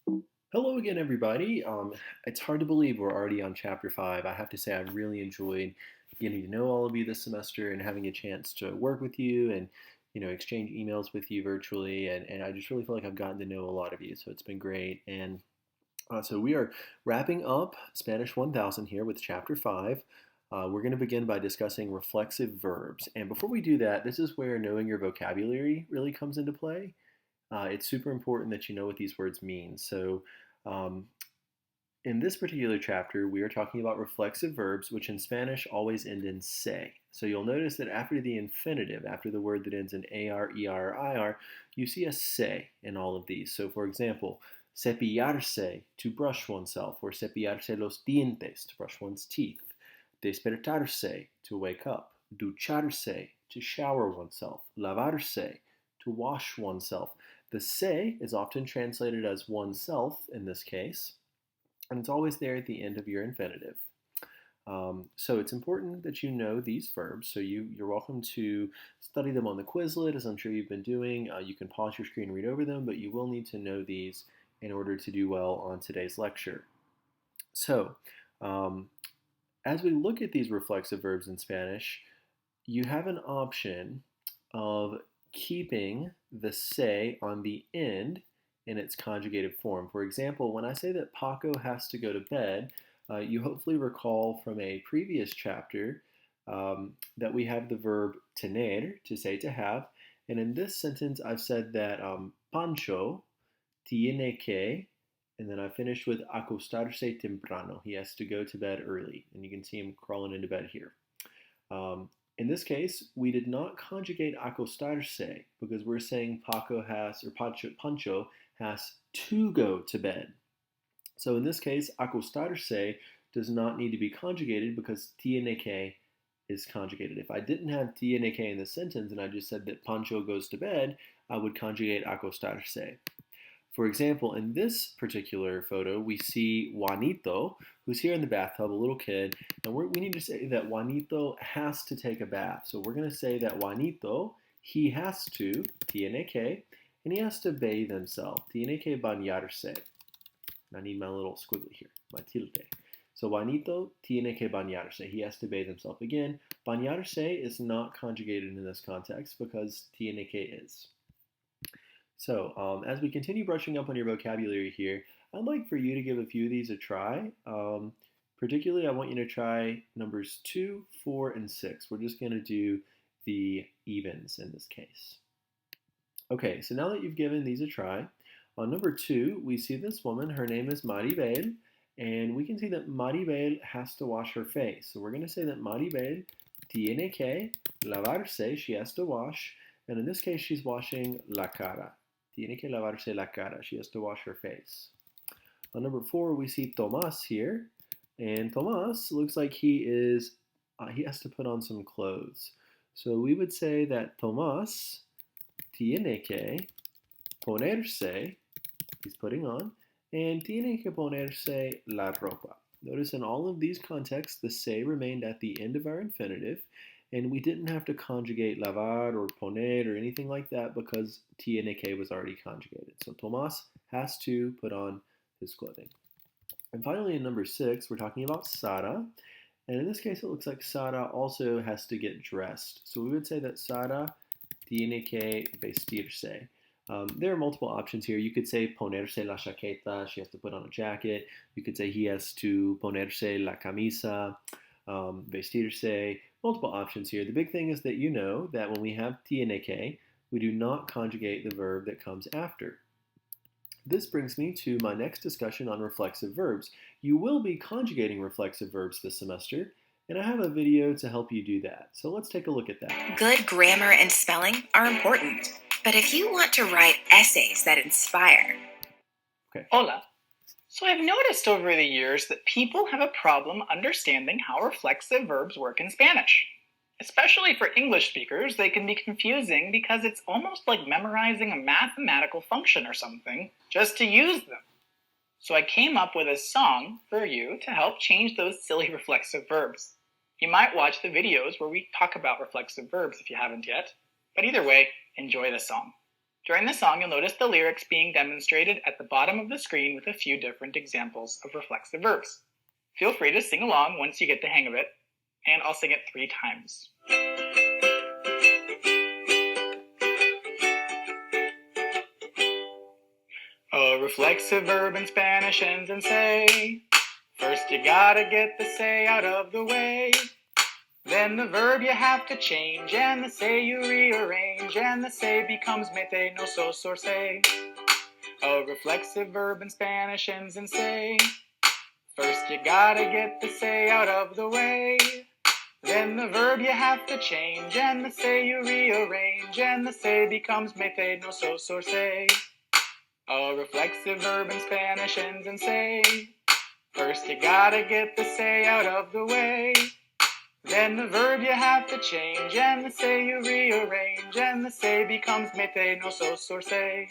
Hello again, everybody. It's hard to believe we're already on chapter 5. I have to say, I've really enjoyed getting to know all of you this semester and having a chance to work with you and exchange emails with you virtually. And I just really feel like I've gotten to know a lot of you, so it's been great. And so we are wrapping up Spanish 1000 here with chapter 5. We're going to begin by discussing reflexive verbs. And before we do that, this is where knowing your vocabulary really comes into play. It's super important that you know what these words mean. So, um, in this particular chapter, we are talking about reflexive verbs, which in Spanish always end in se. So you'll notice that after the infinitive, after the word that ends in ar, er, or ir, you see a se in all of these. So for example, cepillarse, to brush oneself, or cepillarse los dientes, to brush one's teeth. Despertarse, to wake up. Ducharse, to shower oneself. Lavarse, to wash oneself. The se is often translated as oneself in this case, and it's always there at the end of your infinitive. So it's important that you know these verbs. So you're welcome to study them on the Quizlet, as I'm sure you've been doing. You can pause your screen and read over them, but you will need to know these in order to do well on today's lecture. So as we look at these reflexive verbs in Spanish, you have an option of keeping the se on the end in its conjugative form. For example, when I say that Paco has to go to bed, you hopefully recall from a previous chapter that we have the verb tener, to say to have, and in this sentence I've said that Pancho tiene que, and then I finished with acostarse temprano. He has to go to bed early, and you can see him crawling into bed here. In this case, we did not conjugate acostarse because we're saying Pancho has to go to bed. So in this case, acostarse does not need to be conjugated because tiene que is conjugated. If I didn't have tiene que in the sentence and I just said that Pancho goes to bed, I would conjugate acostarse. For example, in this particular photo, we see Juanito, who's here in the bathtub, a little kid, and we need to say that Juanito has to take a bath. So we're going to say that Juanito, he has to, tiene que, and he has to bathe himself, tiene que bañarse. I need my little squiggly here, my tilde. So Juanito tiene que bañarse. He has to bathe himself. Again, bañarse is not conjugated in this context because tiene que is. So as we continue brushing up on your vocabulary here, I'd like for you to give a few of these a try. Particularly, I want you to try numbers 2, 4, and 6. We're just going to do the evens in this case. Okay, so now that you've given these a try, on number 2, we see this woman. Her name is Maribel, and we can see that Maribel has to wash her face. So we're going to say that Maribel tiene que lavarse. She has to wash, and in this case, she's washing la cara. Tiene que lavarse la cara. She has to wash her face. On number 4, we see Tomas here, and Tomas looks like he has to put on some clothes. So we would say that Tomas tiene que ponerse, he's putting on, and tiene que ponerse la ropa. Notice in all of these contexts, the se remained at the end of our infinitive, and we didn't have to conjugate lavar or poner or anything like that because tiene que was already conjugated. So Tomas has to put on his clothing. And finally, in number 6, we're talking about Sara. And in this case, it looks like Sara also has to get dressed. So we would say that Sara tiene que vestirse. There are multiple options here. You could say ponerse la chaqueta, she has to put on a jacket. You could say he has to ponerse la camisa, vestirse. Multiple options here. The big thing is that you know that when we have tiene que, we do not conjugate the verb that comes after. This brings me to my next discussion on reflexive verbs. You will be conjugating reflexive verbs this semester, and I have a video to help you do that. So let's take a look at that. Good grammar and spelling are important, but if you want to write essays that inspire. Okay. Hola. So I've noticed over the years that people have a problem understanding how reflexive verbs work in Spanish. Especially for English speakers, they can be confusing because it's almost like memorizing a mathematical function or something just to use them. So I came up with a song for you to help change those silly reflexive verbs. You might watch the videos where we talk about reflexive verbs if you haven't yet, but either way, enjoy the song. During the song, you'll notice the lyrics being demonstrated at the bottom of the screen with a few different examples of reflexive verbs. Feel free to sing along once you get the hang of it, and I'll sing it 3 times. A reflexive verb in Spanish ends in say. First you gotta get the say out of the way. Then the verb you have to change, and the say you rearrange, and the say becomes mete, no so, sor, say. A reflexive verb in Spanish ends in say. First you gotta get the say out of the way. Then the verb you have to change, and the say you rearrange, and the say becomes mete, no so, sor, say. A reflexive verb in Spanish ends in say. First you gotta get the say out of the way. Then the verb you have to change, and the say you rearrange, and the say becomes mete, no so, sor, say.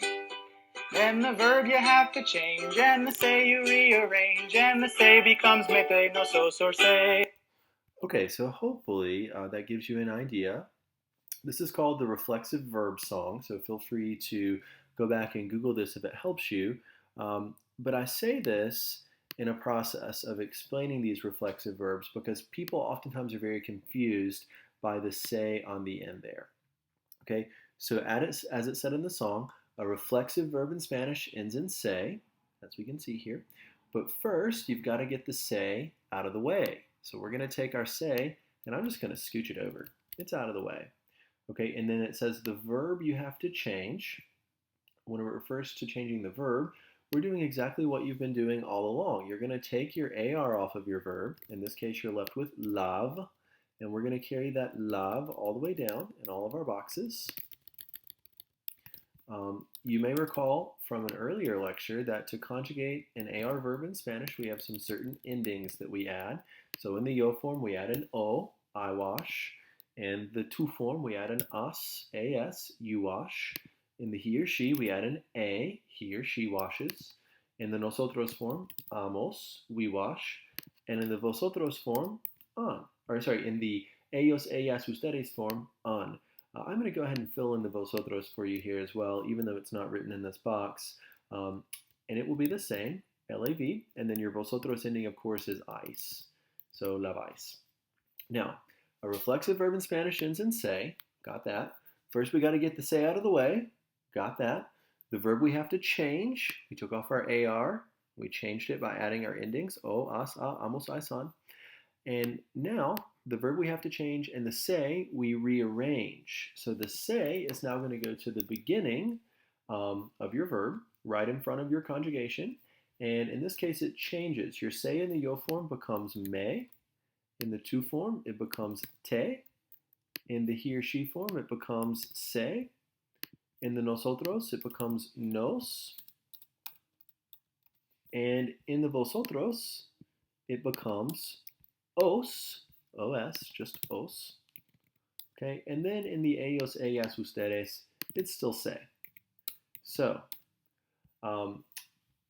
Then the verb you have to change, and the say you rearrange, and the say becomes mete, no so, sor, say. Okay, so hopefully that gives you an idea. This is called the reflexive verb song, so feel free to go back and Google this if it helps you. But I say this in a process of explaining these reflexive verbs because people oftentimes are very confused by the say on the end there. Okay, so as it said in the song, a reflexive verb in Spanish ends in say, as we can see here. But first, you've got to get the say out of the way. So we're going to take our say, and I'm just going to scooch it over. It's out of the way. Okay, and then it says the verb you have to change. When it refers to changing the verb, we're doing exactly what you've been doing all along. You're going to take your AR off of your verb. In this case, you're left with love. And we're going to carry that love all the way down in all of our boxes. You may recall from an earlier lecture that to conjugate an AR verb in Spanish, we have some certain endings that we add. So in the yo form, we add an o, I wash. In the tu form, we add an as, as, you wash. In the he or she, we add an a, he or she washes. In the nosotros form, amos, we wash. And in the vosotros form, in the ellos, ellas, ustedes form, on. I'm going to go ahead and fill in the vosotros for you here as well, even though it's not written in this box. And it will be the same, LAV, and then your vosotros ending, of course, is ice. So, lavais. Now, a reflexive verb in Spanish ends in say. Got that. First, we got to get the say out of the way. Got that. The verb we have to change. We took off our AR. We changed it by adding our endings. O, as, a, amos, I, son. And now, the verb we have to change and the say we rearrange. So the say is now going to go to the beginning of your verb, right in front of your conjugation. And in this case, it changes. Your say in the yo form becomes me. In the tu form, it becomes te. In the he or she form, it becomes se. In the nosotros, it becomes nos. And in the vosotros, it becomes os. OS, just os. Okay, and then in the ellos, ellas, ustedes, it's still se. So,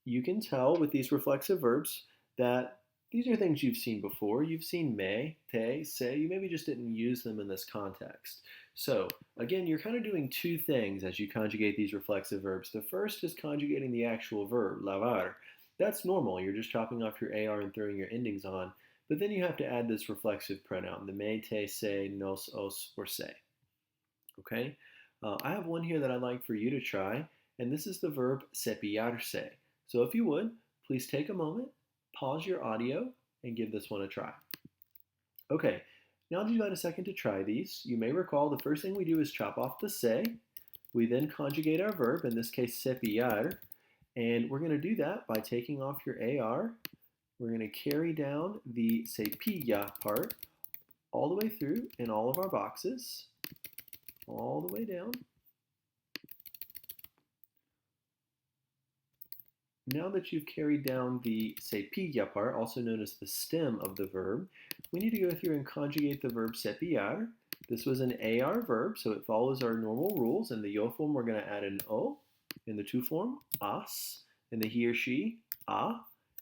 you can tell with these reflexive verbs that these are things you've seen before. You've seen me, te, se. You maybe just didn't use them in this context. So, again, you're kind of doing two things as you conjugate these reflexive verbs. The first is conjugating the actual verb, lavar. That's normal. You're just chopping off your AR and throwing your endings on. But then you have to add this reflexive pronoun, the me, te, se, nos, os, or se. Okay? I have one here that I'd like for you to try, and this is the verb cepillarse. So if you would, please take a moment, pause your audio, and give this one a try. Okay, now that you've had a second to try these, you may recall the first thing we do is chop off the se. We then conjugate our verb, in this case cepillar, and we're going to do that by taking off your AR. We're going to carry down the cepilla part all the way through in all of our boxes, all the way down. Now that you've carried down the cepilla part, also known as the stem of the verb, we need to go through and conjugate the verb cepillar. This was an AR verb, so it follows our normal rules. In the yo form, we're going to add an o. In the tu form, as. In the he or she, a.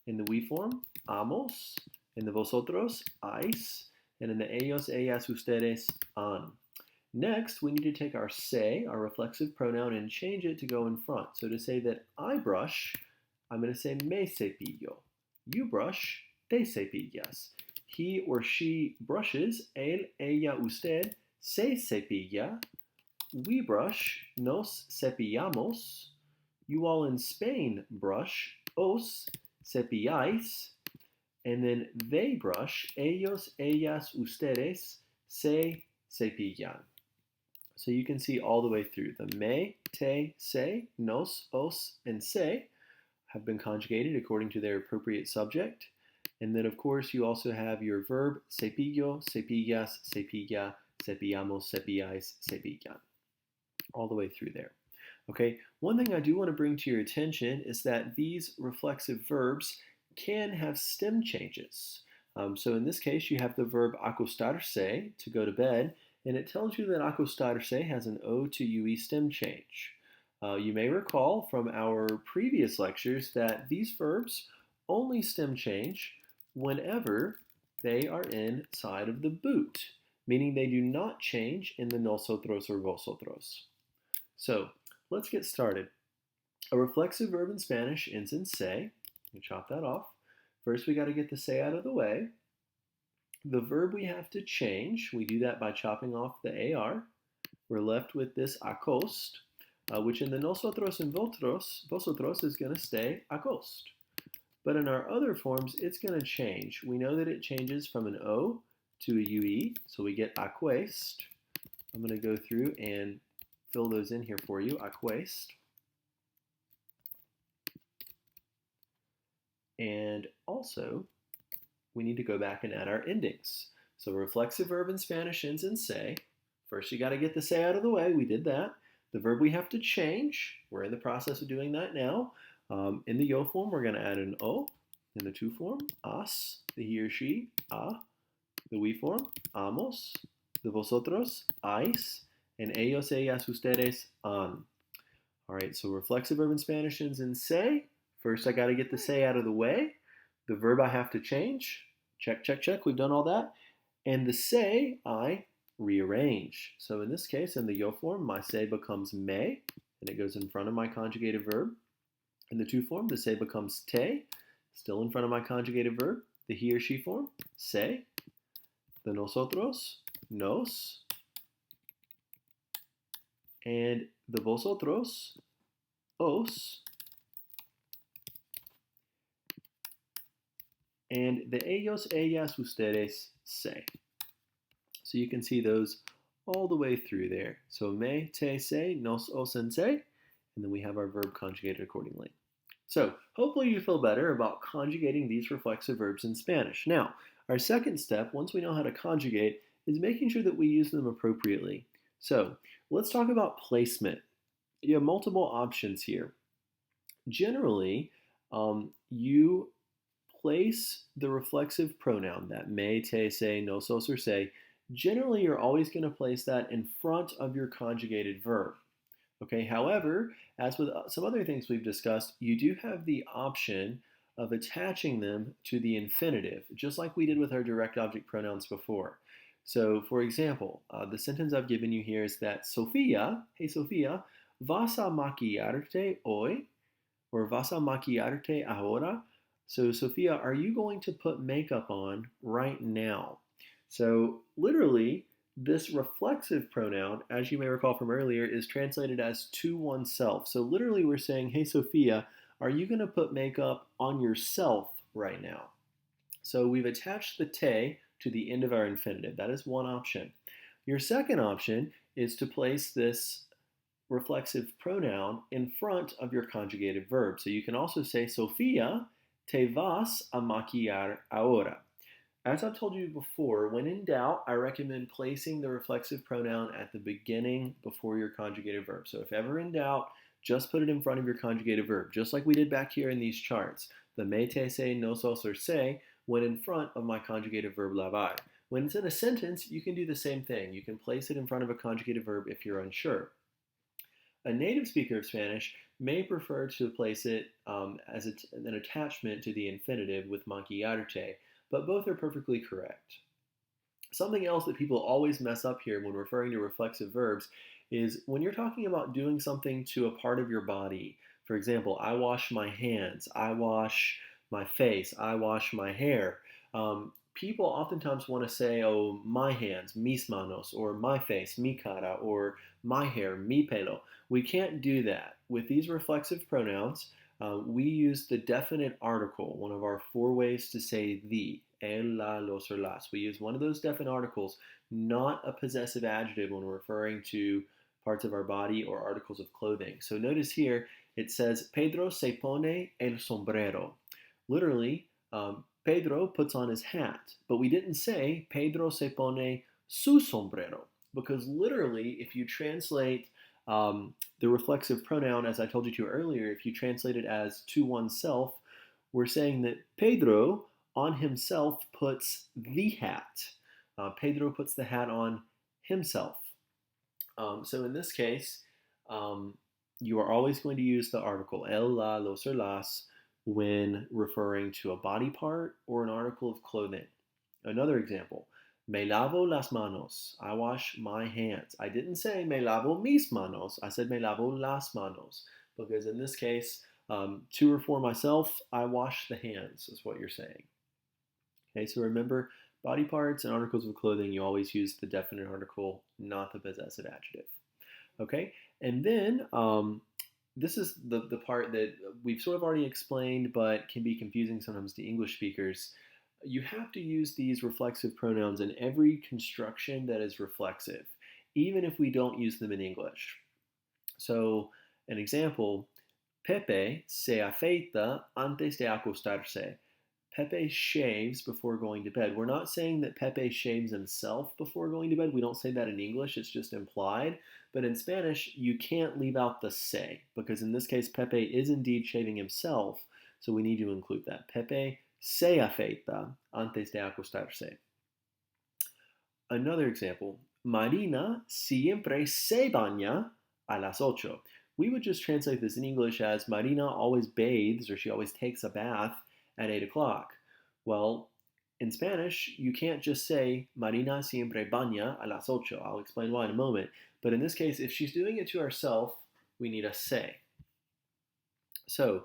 In the we form, amos. In the vosotros, ais. And in the ellos, ellas, ustedes, an. Next, we need to take our se, our reflexive pronoun, and change it to go in front. So to say that I brush, I'm going to say me cepillo. You brush, te cepillas. He or she brushes, él, ella, usted, se cepilla. We brush, nos cepillamos. You all in Spain brush, os cepilláis. And then they brush, ellos, ellas, ustedes, se cepillan. So you can see all the way through. The me, te, se, nos, os, and se have been conjugated according to their appropriate subject. And then, of course, you also have your verb cepillo, cepillas, cepilla, cepillamos, cepilláis, cepillan. All the way through there. Okay, one thing I do want to bring to your attention is that these reflexive verbs can have stem changes. So in this case, you have the verb acostarse, to go to bed, and it tells you that acostarse has an O to UE stem change. You may recall from our previous lectures that these verbs only stem change whenever they are inside of the boot, meaning they do not change in the nosotros or vosotros. So let's get started. A reflexive verb in Spanish ends in se. We chop that off. First, we got to get the se out of the way. The verb we have to change. We do that by chopping off the AR. We're left with this acost, which in the nosotros and vosotros is going to stay acost. But in our other forms, it's going to change. We know that it changes from an O to a UE, so we get aquest. I'm going to go through and fill those in here for you. Aquest. And also, we need to go back and add our endings. So reflexive verb in Spanish ends in se. First, you got to get the se out of the way. We did that. The verb we have to change. We're in the process of doing that now. In the yo form, we're going to add an o. In the to form, as. The he or she, a. The we form, amos. The vosotros, ais. And ellos, ellas, ustedes, an. All right, so reflexive verb in Spanish ends in se. First, I got to get the se out of the way. The verb I have to change. Check, check, check. We've done all that. And the se, I rearrange. So in this case, in the yo form, my se becomes me, and it goes in front of my conjugated verb. In the to form, the se becomes te, still in front of my conjugated verb. The he or she form, se. The nosotros, nos. And the vosotros, os. And the ellos, ellas, ustedes, se. So you can see those all the way through there. So me, te, se, nos, os, and se. And then we have our verb conjugated accordingly. So hopefully you feel better about conjugating these reflexive verbs in Spanish. Now, our second step, once we know how to conjugate, is making sure that we use them appropriately. So let's talk about placement. You have multiple options here. Generally, you place the reflexive pronoun, that me, te, se, nos, os, or se. Generally, you're always going to place that in front of your conjugated verb. Okay, however, as with some other things we've discussed, you do have the option of attaching them to the infinitive, just like we did with our direct object pronouns before. So, for example, the sentence I've given you here is that Sofía, hey Sofía, ¿vas a maquillarte hoy? Or ¿vas a maquillarte ahora? So, Sophia, are you going to put makeup on right now? So, literally, this reflexive pronoun, as you may recall from earlier, is translated as to oneself. So, literally, we're saying, hey, Sophia, are you going to put makeup on yourself right now? So, we've attached the te to the end of our infinitive. That is one option. Your second option is to place this reflexive pronoun in front of your conjugated verb. So, you can also say, Sophia, te vas a maquillar ahora. As I've told you before, when in doubt, I recommend placing the reflexive pronoun at the beginning before your conjugated verb. So if ever in doubt, just put it in front of your conjugated verb, just like we did back here in these charts. The me, te, se, nos, os, or se went in front of my conjugated verb lavar. When it's in a sentence, you can do the same thing. You can place it in front of a conjugated verb if you're unsure. A native speaker of Spanish may prefer to place it as an attachment to the infinitive with maquillarte, but both are perfectly correct. Something else that people always mess up here when referring to reflexive verbs is when you're talking about doing something to a part of your body. For example, I wash my hands, I wash my face, I wash my hair. People oftentimes want to say, oh, my hands, mis manos, or my face, mi cara, or my hair, mi pelo. We can't do that. With these reflexive pronouns, we use the definite article, one of our four ways to say the, el, la, los, or las. We use one of those definite articles, not a possessive adjective when we're referring to parts of our body or articles of clothing. So notice here it says, Pedro se pone el sombrero. Literally, Pedro puts on his hat, but we didn't say Pedro se pone su sombrero, because literally, if you translate the reflexive pronoun, as I told you to earlier, if you translate it as to oneself, we're saying that Pedro on himself puts the hat. Pedro puts the hat on himself. So in this case, you are always going to use the article el, la, los, or las when referring to a body part or an article of clothing. Another example, me lavo las manos. I wash my hands. I didn't say me lavo mis manos. I said me lavo las manos because in this case, to or for myself, I wash the hands is what you're saying. Okay, so remember, body parts and articles of clothing, you always use the definite article, not the possessive adjective. Okay, and then this is the part that we've sort of already explained, but can be confusing sometimes to English speakers. You have to use these reflexive pronouns in every construction that is reflexive, even if we don't use them in English. So, an example, Pepe se afeita antes de acostarse. Pepe shaves before going to bed. We're not saying that Pepe shaves himself before going to bed. We don't say that in English, it's just implied. But in Spanish, you can't leave out the se, because in this case, Pepe is indeed shaving himself, so we need to include that. Pepe se afeita antes de acostarse. Another example, Marina siempre se baña a las 8. We would just translate this in English as Marina always bathes, or she always takes a bath at 8 o'clock. Well, in Spanish, you can't just say Marina siempre baña a las 8. I'll explain why in a moment. But in this case, if she's doing it to herself, we need a se. So,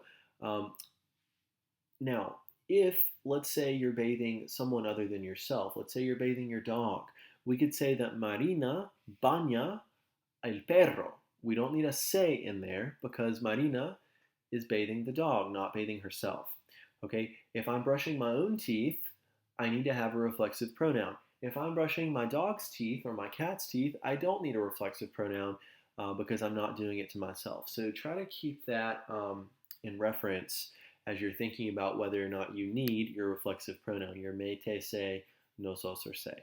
now, if, let's say, you're bathing someone other than yourself, let's say you're bathing your dog, we could say that Marina baña el perro. We don't need a se in there because Marina is bathing the dog, not bathing herself. Okay, if I'm brushing my own teeth, I need to have a reflexive pronoun. If I'm brushing my dog's teeth or my cat's teeth, I don't need a reflexive pronoun because I'm not doing it to myself. So try to keep that in reference as you're thinking about whether or not you need your reflexive pronoun, your me, te, se, nos, os, or se.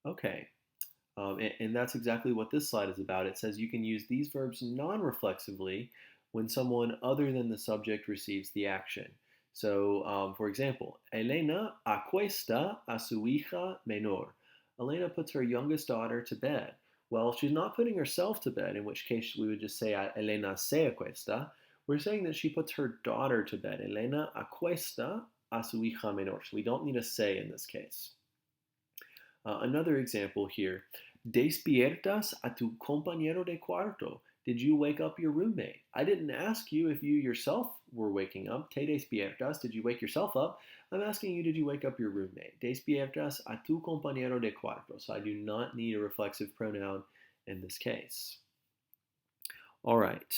Okay, and that's exactly what this slide is about. It says you can use these verbs non-reflexively when someone other than the subject receives the action. So, for example, Elena acuesta a su hija menor. Elena puts her youngest daughter to bed. Well, she's not putting herself to bed, in which case we would just say Elena se acuesta. We're saying that she puts her daughter to bed. Elena acuesta a su hija menor. So we don't need a se in this case. Another example here. Despiertas a tu compañero de cuarto. Did you wake up your roommate? I didn't ask you if you yourself were waking up. Te despiertas. Did you wake yourself up? I'm asking you, did you wake up your roommate? Despiertas a tu compañero de cuarto. So I do not need a reflexive pronoun in this case. All right.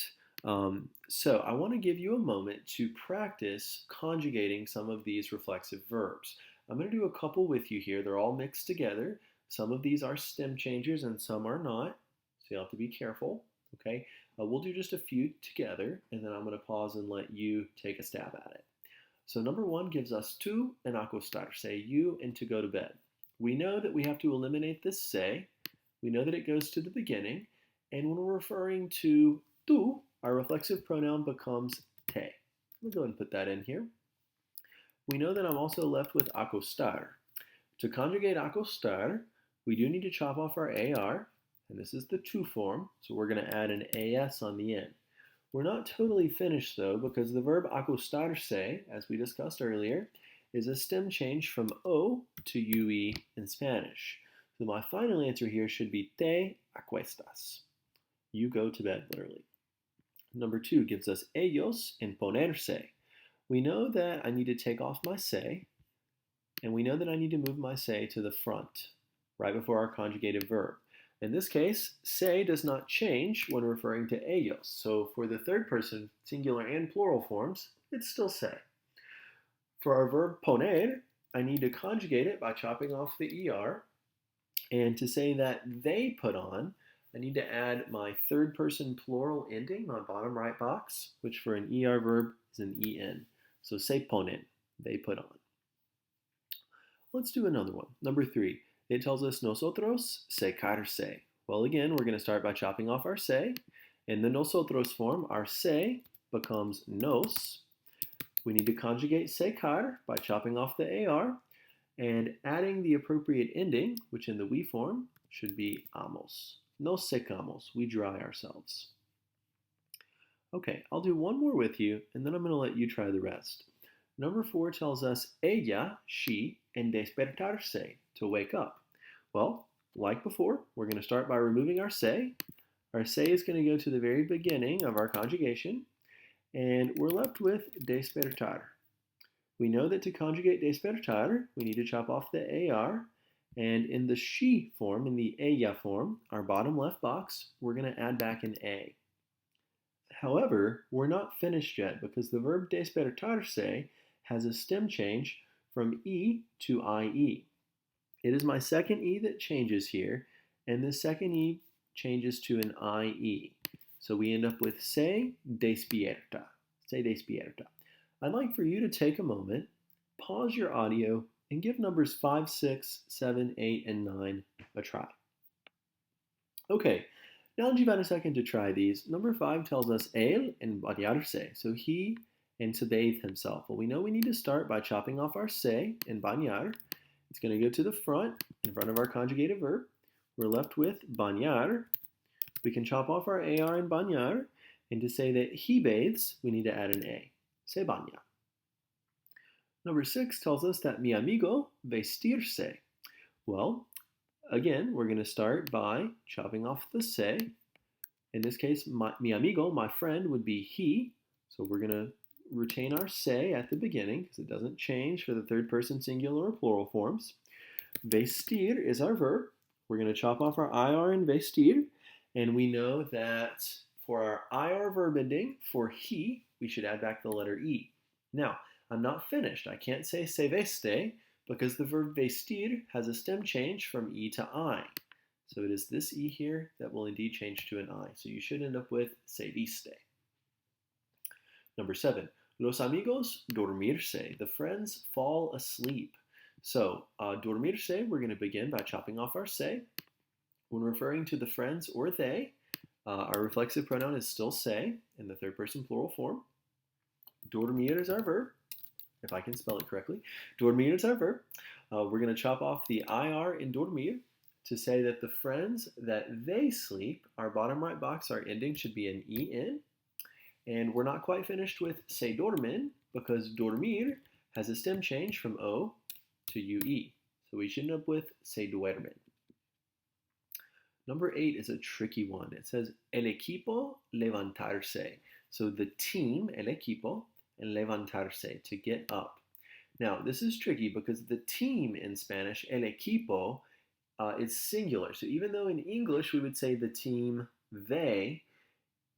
So I want to give you a moment to practice conjugating some of these reflexive verbs. I'm going to do a couple with you here. They're all mixed together. Some of these are stem changers and some are not. So you'll have to be careful. Okay, we'll do just a few together, and then I'm going to pause and let you take a stab at it. So number one gives us tu and acostarse, you and to go to bed. We know that we have to eliminate this se. We know that it goes to the beginning, and when we're referring to tu, our reflexive pronoun becomes te. Let me go ahead and put that in here. We know that I'm also left with acostar. To conjugate acostar, we do need to chop off our AR, and this is the to form, so we're going to add an AS on the end. We're not totally finished though, because the verb acostarse, as we discussed earlier, is a stem change from O to UE in Spanish. So my final answer here should be te acuestas. You go to bed, literally. Number 2 gives us ellos en ponerse. We know that I need to take off my se, and we know that I need to move my se to the front, right before our conjugated verb. In this case, se does not change when referring to ellos. So for the third person, singular and plural forms, it's still se. For our verb poner, I need to conjugate it by chopping off the er. And to say that they put on, I need to add my third person plural ending, my bottom right box, which for an er verb is an en. So se ponen, they put on. Let's do another one. Number 3, it tells us nosotros secarse. Well, again, we're going to start by chopping off our se. In the nosotros form, our se becomes nos. We need to conjugate secar by chopping off the ar and adding the appropriate ending, which in the we form should be amos. Nos secamos, we dry ourselves. Okay, I'll do one more with you, and then I'm going to let you try the rest. Number 4 tells us ella, she, en despertarse, to wake up. Well, like before, we're going to start by removing our se. Our se is going to go to the very beginning of our conjugation, and we're left with despertar. We know that to conjugate despertar, we need to chop off the ar, and in the she form, in the ella form, our bottom left box, we're going to add back an a. However, we're not finished yet because the verb despertarse has a stem change from e to ie. It is my second e that changes here, and the second e changes to an ie. So we end up with se despierta. Se despierta. I'd like for you to take a moment, pause your audio, and give numbers 5, 6, 7, 8, and 9 a try. Okay, now that you've had a second to try these, number 5 tells us él en bañarse, so he and to bathe himself. Well, we know we need to start by chopping off our se in bañar. It's going to go to the front in front of our conjugated verb. We're left with bañar. We can chop off our ar in bañar, and to say that he bathes, we need to add an a. Se baña. Number 6 tells us that mi amigo vestirse. Well, again, we're going to start by chopping off the se. In this case, mi amigo, my friend, would be he. So we're going to retain our se at the beginning because it doesn't change for the third person singular or plural forms. Vestir is our verb. We're going to chop off our ir in vestir. And we know that for our ir verb ending, for he, we should add back the letter e. Now, I'm not finished. I can't say se veste because the verb vestir has a stem change from e to I. So it is this e here that will indeed change to an I. So you should end up with se viste. Number 7, los amigos dormirse. The friends fall asleep. So dormirse, we're going to begin by chopping off our se. When referring to the friends or they, our reflexive pronoun is still se in the third person plural form. Dormir is our verb, if I can spell it correctly. Dormir is our verb. We're going to chop off the ir in dormir to say that the friends that they sleep, our bottom right box, our ending should be an en. And we're not quite finished with se dormen because dormir has a stem change from o to ue. So we should end up with se duermen. Number 8 is a tricky one. It says el equipo levantarse. So the team, el equipo, and levantarse, to get up. Now, this is tricky because the team in Spanish, el equipo, is singular. So even though in English we would say the team they,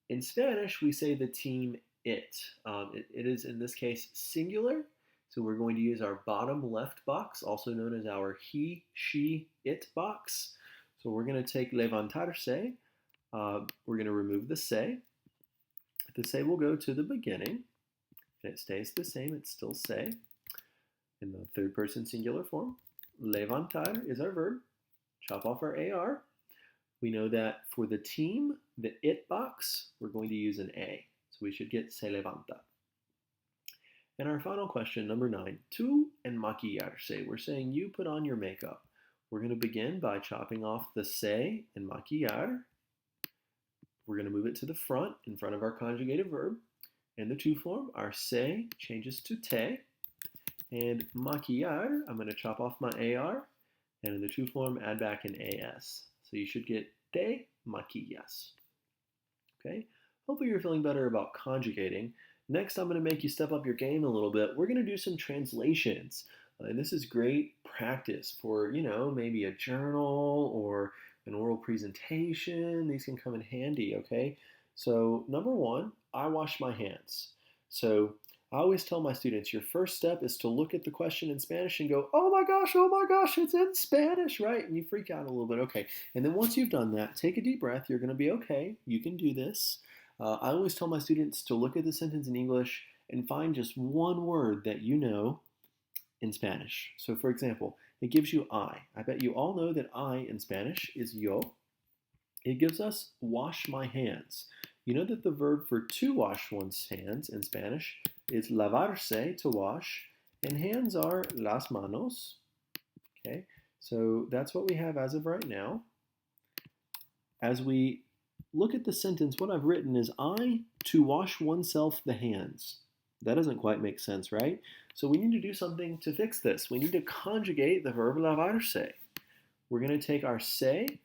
in Spanish we say the team it. It is in this case singular. So we're going to use our bottom left box, also known as our he, she, it box. So we're going to take levantarse. We're going to remove the se. The se will go to the beginning. And it stays the same. It's still se in the third person singular form. Levantar is our verb. Chop off our ar. We know that for the team, the it box, we're going to use an a. So we should get se levanta. And our final question, number 9, tú en maquillarse. We're saying you put on your makeup. We're going to begin by chopping off the se in maquillar. We're going to move it to the front in front of our conjugated verb. In the to form, our se changes to te. And maquillar, I'm going to chop off my AR, and in the to form, add back an AS. So you should get te maquillas. Okay? Hopefully you're feeling better about conjugating. Next, I'm going to make you step up your game a little bit. We're going to do some translations. And this is great practice for, maybe a journal or an oral presentation. These can come in handy, okay? So, number one, I wash my hands. So, I always tell my students your first step is to look at the question in Spanish and go, oh my gosh, it's in Spanish, right? And you freak out a little bit, okay. And then once you've done that, take a deep breath. You're going to be okay. You can do this. I always tell my students to look at the sentence in English and find just one word that you know in Spanish. So, for example, it gives you I. I bet you all know that I in Spanish is yo. It gives us wash my hands. You know that the verb for to wash one's hands in Spanish is lavarse, to wash, and hands are las manos. Okay, so that's what we have as of right now. As we look at the sentence, what I've written is I to wash oneself the hands. That doesn't quite make sense, right? So we need to do something to fix this. We need to conjugate the verb lavarse. We're going to take our se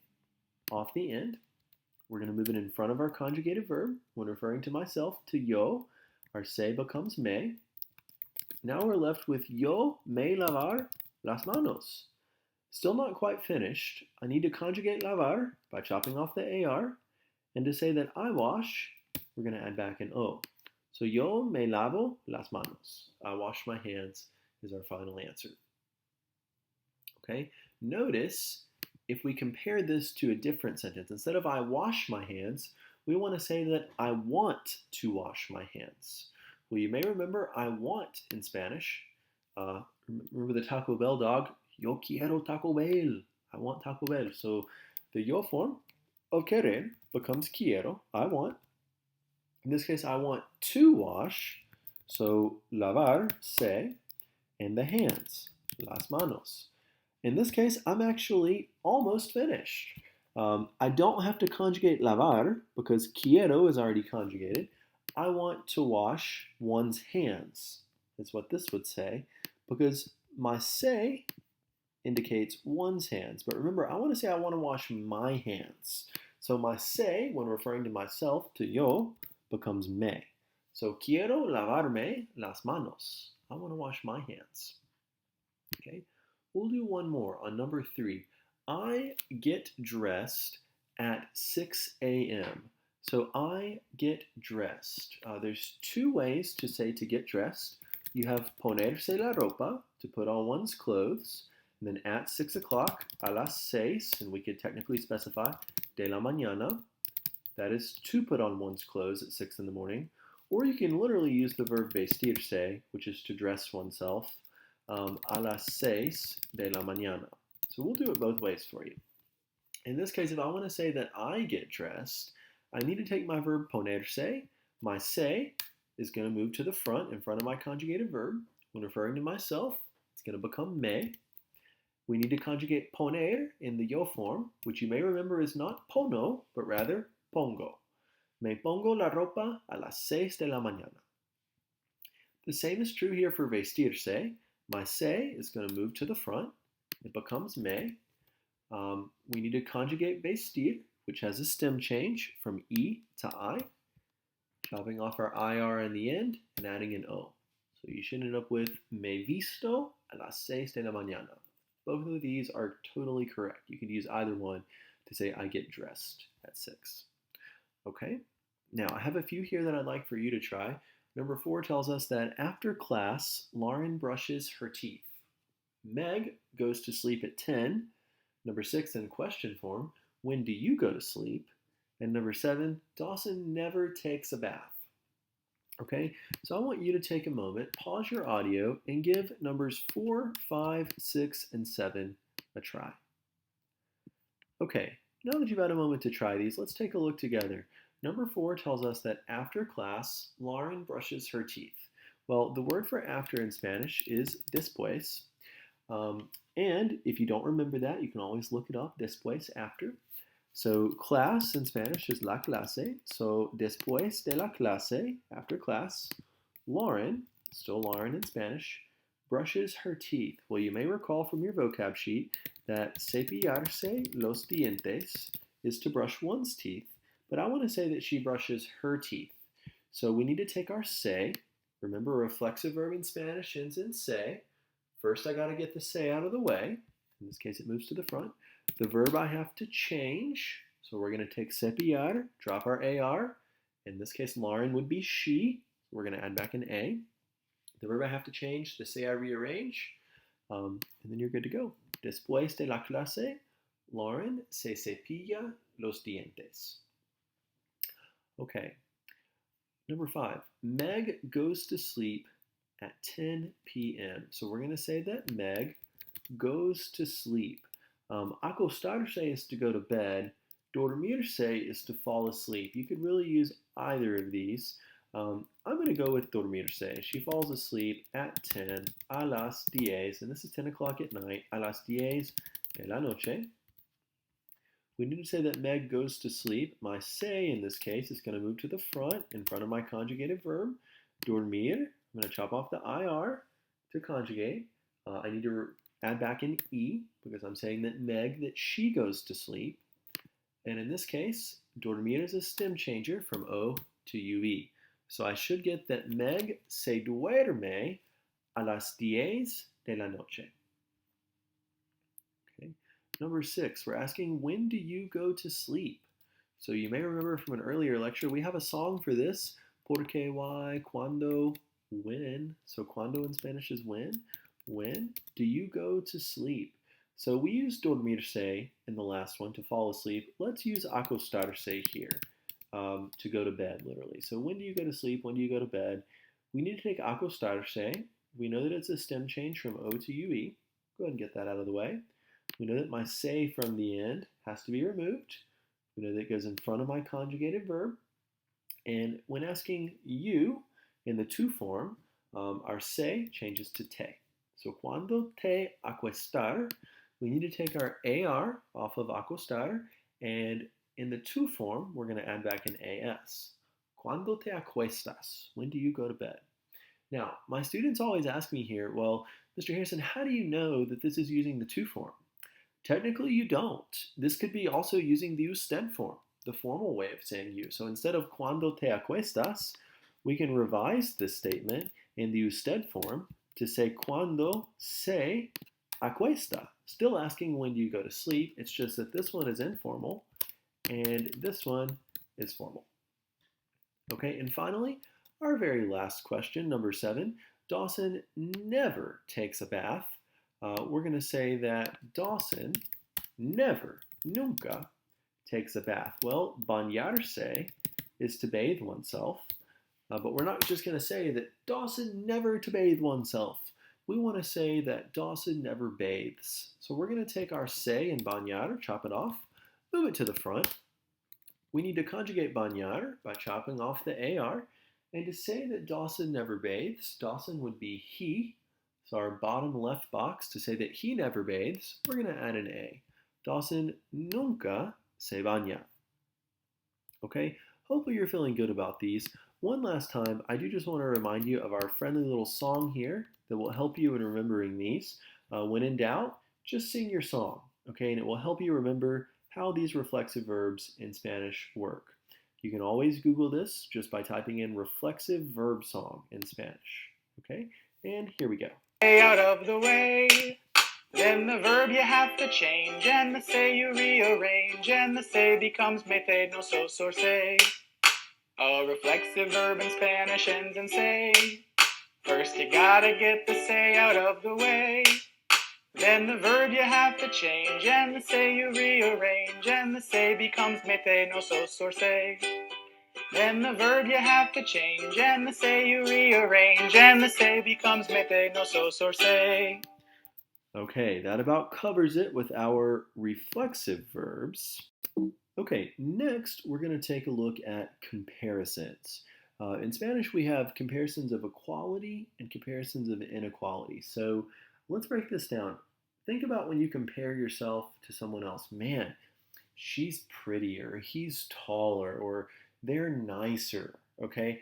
off the end. We're going to move it in front of our conjugated verb. When referring to myself, to yo, our se becomes me. Now we're left with yo me lavar las manos. Still not quite finished. I need to conjugate lavar by chopping off the AR. And to say that I wash, we're going to add back an O. So yo me lavo las manos. I wash my hands is our final answer. Okay, notice if we compare this to a different sentence, instead of I wash my hands, we want to say that I want to wash my hands. Well, you may remember I want in Spanish. Remember the Taco Bell dog? Yo quiero Taco Bell. I want Taco Bell. So the yo form of querer becomes quiero, I want. In this case, I want to wash. So lavar, se, and the hands, las manos. In this case, I'm actually almost finished. I don't have to conjugate lavar because quiero is already conjugated. I want to wash one's hands, is what this would say, because my se indicates one's hands. But remember, I want to say I want to wash my hands. So my se, when referring to myself, to yo, becomes me. So quiero lavarme las manos. I want to wash my hands. Okay, we'll do one more on number 3. I get dressed at 6 a.m. So I get dressed. There's 2 ways to say to get dressed. You have ponerse la ropa, to put on one's clothes, and then at 6 o'clock, a las 6, and we could technically specify de la mañana. That is to put on one's clothes at 6 in the morning. Or you can literally use the verb vestirse, which is to dress oneself, a las 6 de la mañana. So we'll do it both ways for you. In this case, if I want to say that I get dressed, I need to take my verb ponerse. My se is going to move to the front in front of my conjugated verb. When referring to myself, it's going to become me. We need to conjugate poner in the yo form, which you may remember is not pono, but rather pongo. Me pongo la ropa a las 6 de la mañana. The same is true here for vestirse. My se is going to move to the front. It becomes me. We need to conjugate vestir, which has a stem change from E to I, chopping off our IR in the end and adding an O. So you should end up with me visto a las 6 de la mañana. Both of these are totally correct. You can use either one to say I get dressed at 6. Okay, now I have a few here that I'd like for you to try. Number 4 tells us that after class, Lauren brushes her teeth. Meg goes to sleep at 10. Number 6 in question form, when do you go to sleep? And number 7, Dawson never takes a bath. Okay, so I want you to take a moment, pause your audio, and give numbers 4, 5, 6, and 7 a try. Okay, now that you've had a moment to try these, let's take a look together. Number 4 tells us that after class, Lauren brushes her teeth. Well, the word for after in Spanish is después. And if you don't remember that, you can always look it up, después, after. So class in Spanish is la clase. So después de la clase, after class, Lauren, still Lauren in Spanish, brushes her teeth. Well, you may recall from your vocab sheet that cepillarse los dientes is to brush one's teeth, but I want to say that she brushes her teeth. So we need to take our se. Remember, a reflexive verb in Spanish ends in se. First, I got to get the se out of the way. In this case, it moves to the front. The verb I have to change. So we're going to take cepillar, drop our AR. In this case, Lauren would be she. We're going to add back an A. The verb I have to change, the se I rearrange, and then you're good to go. Después de la clase, Lauren se cepilla los dientes. Okay. Number 5, Meg goes to sleep at 10 p.m. So we're going to say that Meg goes to sleep. Acostarse is to go to bed. Dormirse is to fall asleep. You could really use either of these. I'm going to go with dormirse. She falls asleep at 10 a las 10, and this is 10 o'clock at night, a las 10 de la noche. We need to say that Meg goes to sleep. My se in this case is going to move to the front in front of my conjugated verb. Dormir, I'm going to chop off the IR to conjugate. I need to add back an E because I'm saying that Meg, that she goes to sleep. And in this case, dormir is a stem changer from O to UE. So I should get that Meg se duerme a las 10 de la noche. Okay. Number 6, we're asking, when do you go to sleep? So you may remember from an earlier lecture, we have a song for this. Porque, why, cuando, when. So cuando in Spanish is when. When do you go to sleep? So we used dormirse in the last one to fall asleep. Let's use acostarse here to go to bed, literally. So when do you go to sleep? When do you go to bed? We need to take acostarse. We know that it's a stem change from O to UE. Go ahead and get that out of the way. We know that my se from the end has to be removed. We know that it goes in front of my conjugated verb. And when asking you in the to form, our se changes to te. So cuando te acuestar, we need to take our AR off of acostar, and in the to form, we're going to add back an AS. Cuando te acuestas? When do you go to bed? Now, my students always ask me here, well, Mr. Harrison, how do you know that this is using the to form? Technically, you don't. This could be also using the usted form, the formal way of saying you. So instead of cuando te acuestas, we can revise this statement in the usted form to say cuando se acuesta. Still asking when do you go to sleep. It's just that this one is informal and this one is formal. Okay, and finally, our very last question, number 7. Dawson never takes a bath. We're going to say that Dawson never, nunca, takes a bath. Well, bañarse is to bathe oneself, but we're not just going to say that Dawson never to bathe oneself. We want to say that Dawson never bathes. So we're going to take our se in bañar, chop it off, move it to the front. We need to conjugate bañar by chopping off the AR. And to say that Dawson never bathes, Dawson would be he. So our bottom left box, to say that he never bathes, we're going to add an A. Dawson nunca se baña. Okay, hopefully you're feeling good about these. One last time, I do just want to remind you of our friendly little song here that will help you in remembering these. When in doubt, just sing your song, okay? And it will help you remember how these reflexive verbs in Spanish work. You can always Google this just by typing in reflexive verb song in Spanish, okay? And here we go. Stay out of the way. Then the verb you have to change, and the say you rearrange, and the say becomes mete, no so, sor, say. A reflexive verb in Spanish ends in say. First you gotta get the say out of the way. Then the verb you have to change, and the say you rearrange, and the say becomes mete, no so, sor, say. Then the verb you have to change, and the say you rearrange, and the say becomes mete, no so, sor, say. Okay, that about covers it with our reflexive verbs. Okay, next we're going to take a look at comparisons. In Spanish, we have comparisons of equality and comparisons of inequality. So let's break this down. Think about when you compare yourself to someone else. Man, she's prettier, he's taller, or they're nicer, okay?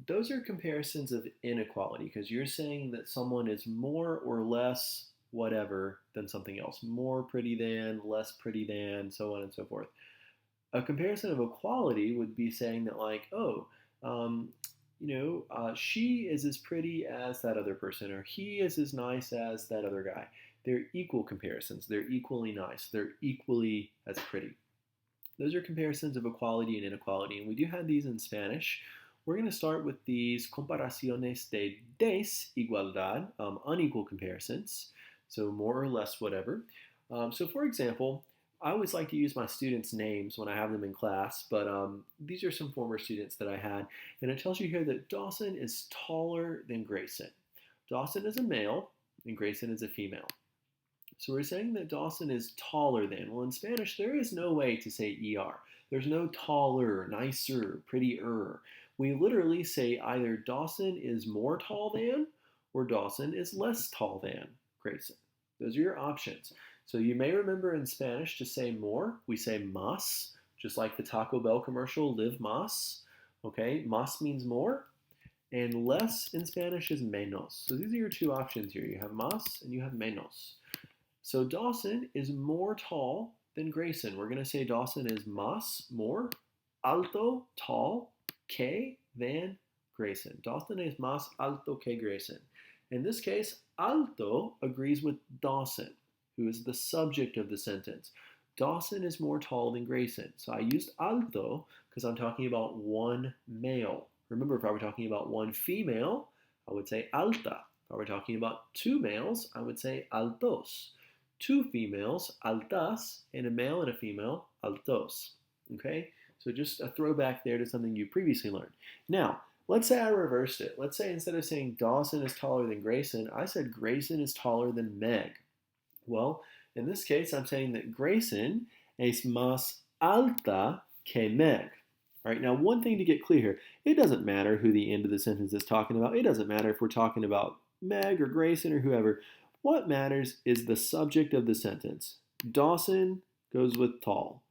Those are comparisons of inequality because you're saying that someone is more or less whatever than something else. More pretty than, less pretty than, so on and so forth. A comparison of equality would be saying that, like, oh, she is as pretty as that other person, or he is as nice as that other guy. They're equal comparisons. They're equally nice. They're equally as pretty. Those are comparisons of equality and inequality, and we do have these in Spanish. We're going to start with these comparaciones de desigualdad, unequal comparisons, so more or less whatever. So for example, I always like to use my students' names when I have them in class, but these are some former students that I had, and it tells you here that Dawson is taller than Grayson. Dawson is a male, and Grayson is a female. So we're saying that Dawson is taller than. Well, in Spanish, there is no way to say ER. There's no taller, nicer, prettier. We literally say either Dawson is more tall than or Dawson is less tall than Grayson. Those are your options. So you may remember in Spanish to say more, we say más, just like the Taco Bell commercial, live más. Okay, más means more, and less in Spanish is menos. So these are your two options here. You have más and you have menos. So Dawson is more tall than Grayson. We're going to say Dawson is más, more, alto, tall, que, than Grayson. Dawson es más alto que Grayson. In this case, alto agrees with Dawson, who is the subject of the sentence. Dawson is more tall than Grayson. So I used alto because I'm talking about one male. Remember, if I were talking about one female, I would say alta. If I were talking about two males, I would say altos. Two females, altas, and a male and a female, altos. Okay? So just a throwback there to something you previously learned. Now, let's say I reversed it. Let's say instead of saying Dawson is taller than Grayson, I said Grayson is taller than Meg. Well, in this case, I'm saying that Grayson es más alta que Meg. All right, now one thing to get clear here, it doesn't matter who the end of the sentence is talking about. It doesn't matter if we're talking about Meg or Grayson or whoever. What matters is the subject of the sentence. Dawson goes with tall.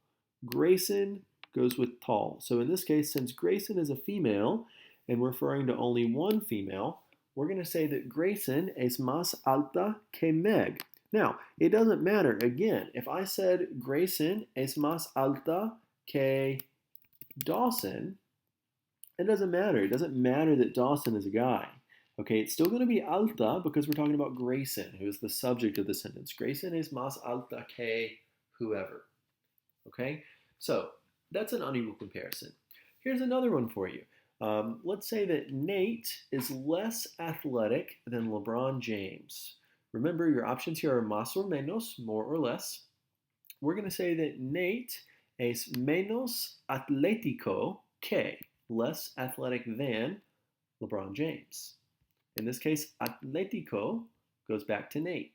Grayson goes with tall. So in this case, since Grayson is a female and we're referring to only one female, we're going to say that Grayson es más alta que Meg. Now, it doesn't matter. Again, if I said Grayson es más alta que Dawson, it doesn't matter. It doesn't matter that Dawson is a guy. Okay, it's still going to be alta because we're talking about Grayson, who is the subject of the sentence. Grayson es más alta que whoever. Okay, so that's an unequal comparison. Here's another one for you. Let's say that Nate is less athletic than LeBron James. Remember, your options here are más or menos, more or less. We're going to say that Nate es menos atlético que, less athletic than LeBron James. In this case, atlético goes back to Nate.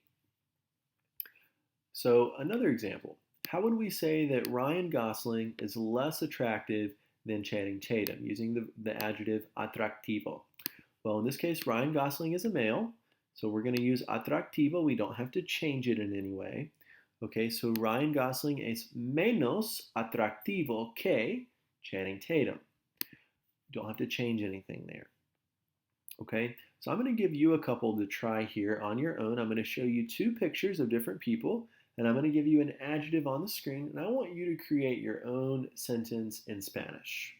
So another example, how would we say that Ryan Gosling is less attractive than Channing Tatum, using the adjective atractivo? Well, in this case, Ryan Gosling is a male, so we're going to use atractivo. We don't have to change it in any way. Okay, so Ryan Gosling es menos atractivo que Channing Tatum. Don't have to change anything there. Okay, so I'm going to give you a couple to try here on your own. I'm going to show you two pictures of different people, and I'm going to give you an adjective on the screen, and I want you to create your own sentence in Spanish.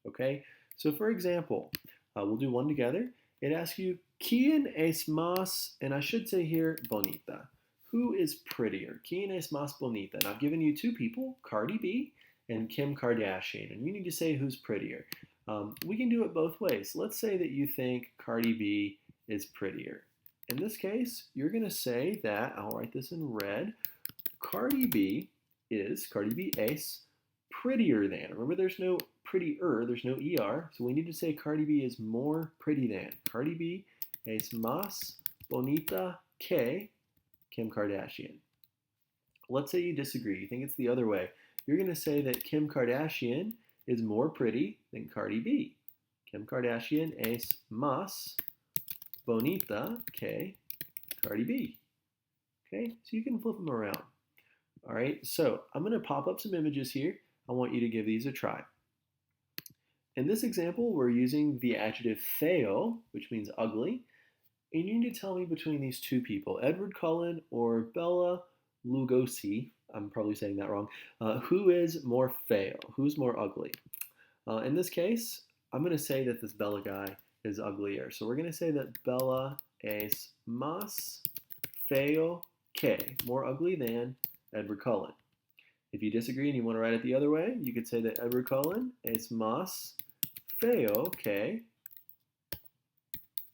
Okay, so for example, we'll do one together. It asks you, ¿Quién es más, and I should say here, bonita? Who is prettier? ¿Quién es más bonita? And I've given you two people, Cardi B and Kim Kardashian, and you need to say who's prettier. We can do it both ways. Let's say that you think Cardi B is prettier. In this case, you're going to say that, I'll write this in red, Cardi B es prettier than. Remember, there's no prettier, there's no ER, so we need to say Cardi B is more pretty than. Cardi B es más bonita que Kim Kardashian. Let's say you disagree, you think it's the other way. You're going to say that Kim Kardashian is more pretty than Cardi B. Kim Kardashian es más bonita que Cardi B. Okay, so you can flip them around. All right, so I'm going to pop up some images here. I want you to give these a try. In this example, we're using the adjective feo, which means ugly, and you need to tell me between these two people, Edward Cullen or Bella Lugosi, I'm probably saying that wrong, who is more feo, who's more ugly? In this case, I'm going to say that this Bella guy is uglier. So we're going to say that Bella es más feo que, more ugly than Edward Cullen. If you disagree and you want to write it the other way, you could say that Edward Cullen es más feo que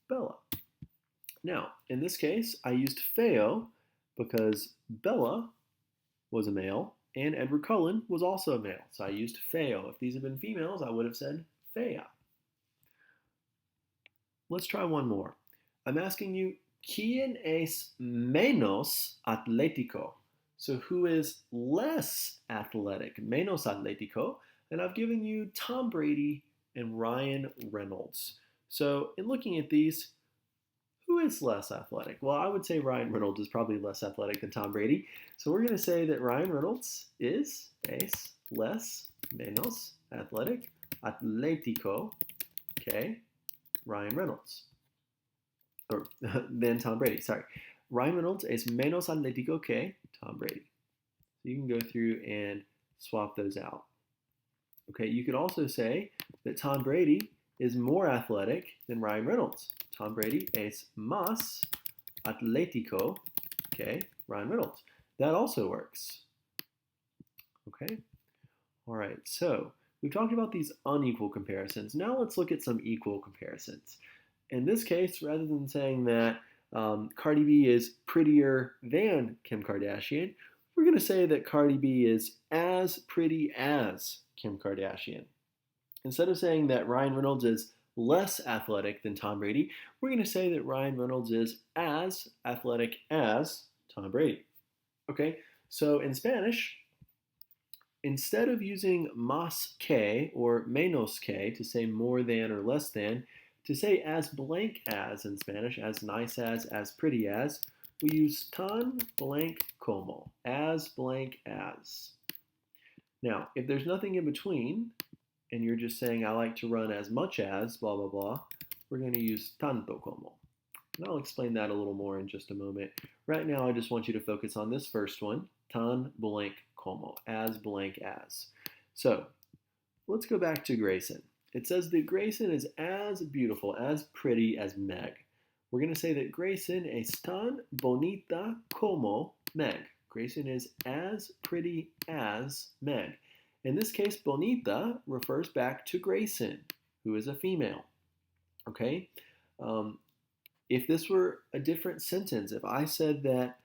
Bella. Now, in this case, I used feo because Bella was a male and Edward Cullen was also a male. So I used feo. If these had been females, I would have said fea. Let's try one more. I'm asking you, ¿quién es menos atlético? So who is less athletic? Menos atlético. And I've given you Tom Brady and Ryan Reynolds. So in looking at these, who is less athletic? Well, I would say Ryan Reynolds is probably less athletic than Tom Brady. So we're going to say that Ryan Reynolds is less, menos, athletic, atlético, okay, Ryan Reynolds. Or than Tom Brady, sorry. Ryan Reynolds es menos atlético que Tom Brady. So you can go through and swap those out. Okay, you could also say that Tom Brady is more athletic than Ryan Reynolds. Tom Brady es más atlético que Ryan Reynolds. That also works. Okay? All right, so we've talked about these unequal comparisons. Now let's look at some equal comparisons. In this case, rather than saying that Cardi B is prettier than Kim Kardashian, we're going to say that Cardi B is as pretty as Kim Kardashian. Instead of saying that Ryan Reynolds is less athletic than Tom Brady, we're going to say that Ryan Reynolds is as athletic as Tom Brady. Okay, so in Spanish, instead of using más que or menos que to say more than or less than, to say as blank as in Spanish, as nice as pretty as, we use tan blank como, as blank as. Now, if there's nothing in between, and you're just saying I like to run as much as blah blah blah, we're going to use tanto como. And I'll explain that a little more in just a moment. Right now I just want you to focus on this first one, tan blank como, as blank as. So let's go back to Grayson. It says that Grayson is as beautiful, as pretty as Meg. We're going to say that Grayson es tan bonita como Meg. Grayson is as pretty as Meg. In this case, bonita refers back to Grayson, who is a female. Okay? If this were a different sentence, if I said that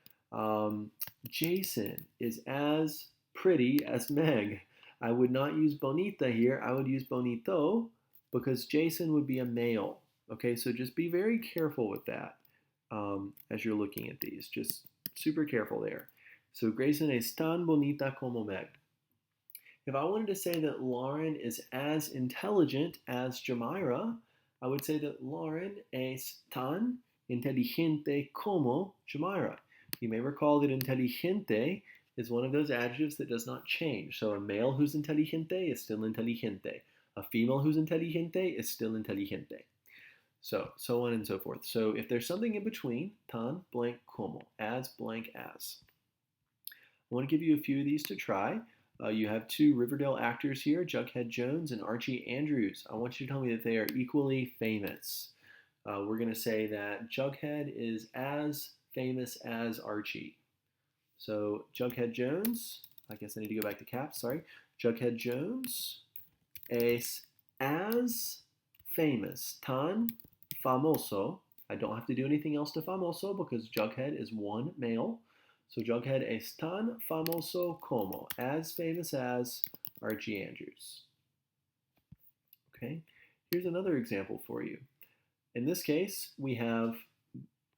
Jason is as pretty as Meg, I would not use bonita here. I would use bonito because Jason would be a male. Okay, so just be very careful with that as you're looking at these. Just super careful there. So Grayson es tan bonita como Meg. If I wanted to say that Lauren is as intelligent as Jamira, I would say that Lauren es tan inteligente como Jamira. You may recall that inteligente is one of those adjectives that does not change. So a male who's inteligente is still inteligente. A female who's inteligente is still inteligente. So on and so forth. So if there's something in between, tan blank como, as blank as. I want to give you a few of these to try. You have two Riverdale actors here, Jughead Jones and Archie Andrews. I want you to tell me that they are equally famous. We're going to say that Jughead is as famous as Archie. So Jughead Jones, I guess I need to go back to caps, sorry. Jughead Jones es as famous, tan famoso. I don't have to do anything else to famoso because Jughead is one male. So Jughead es tan famoso como, as famous as Archie Andrews. Okay, here's another example for you. In this case, we have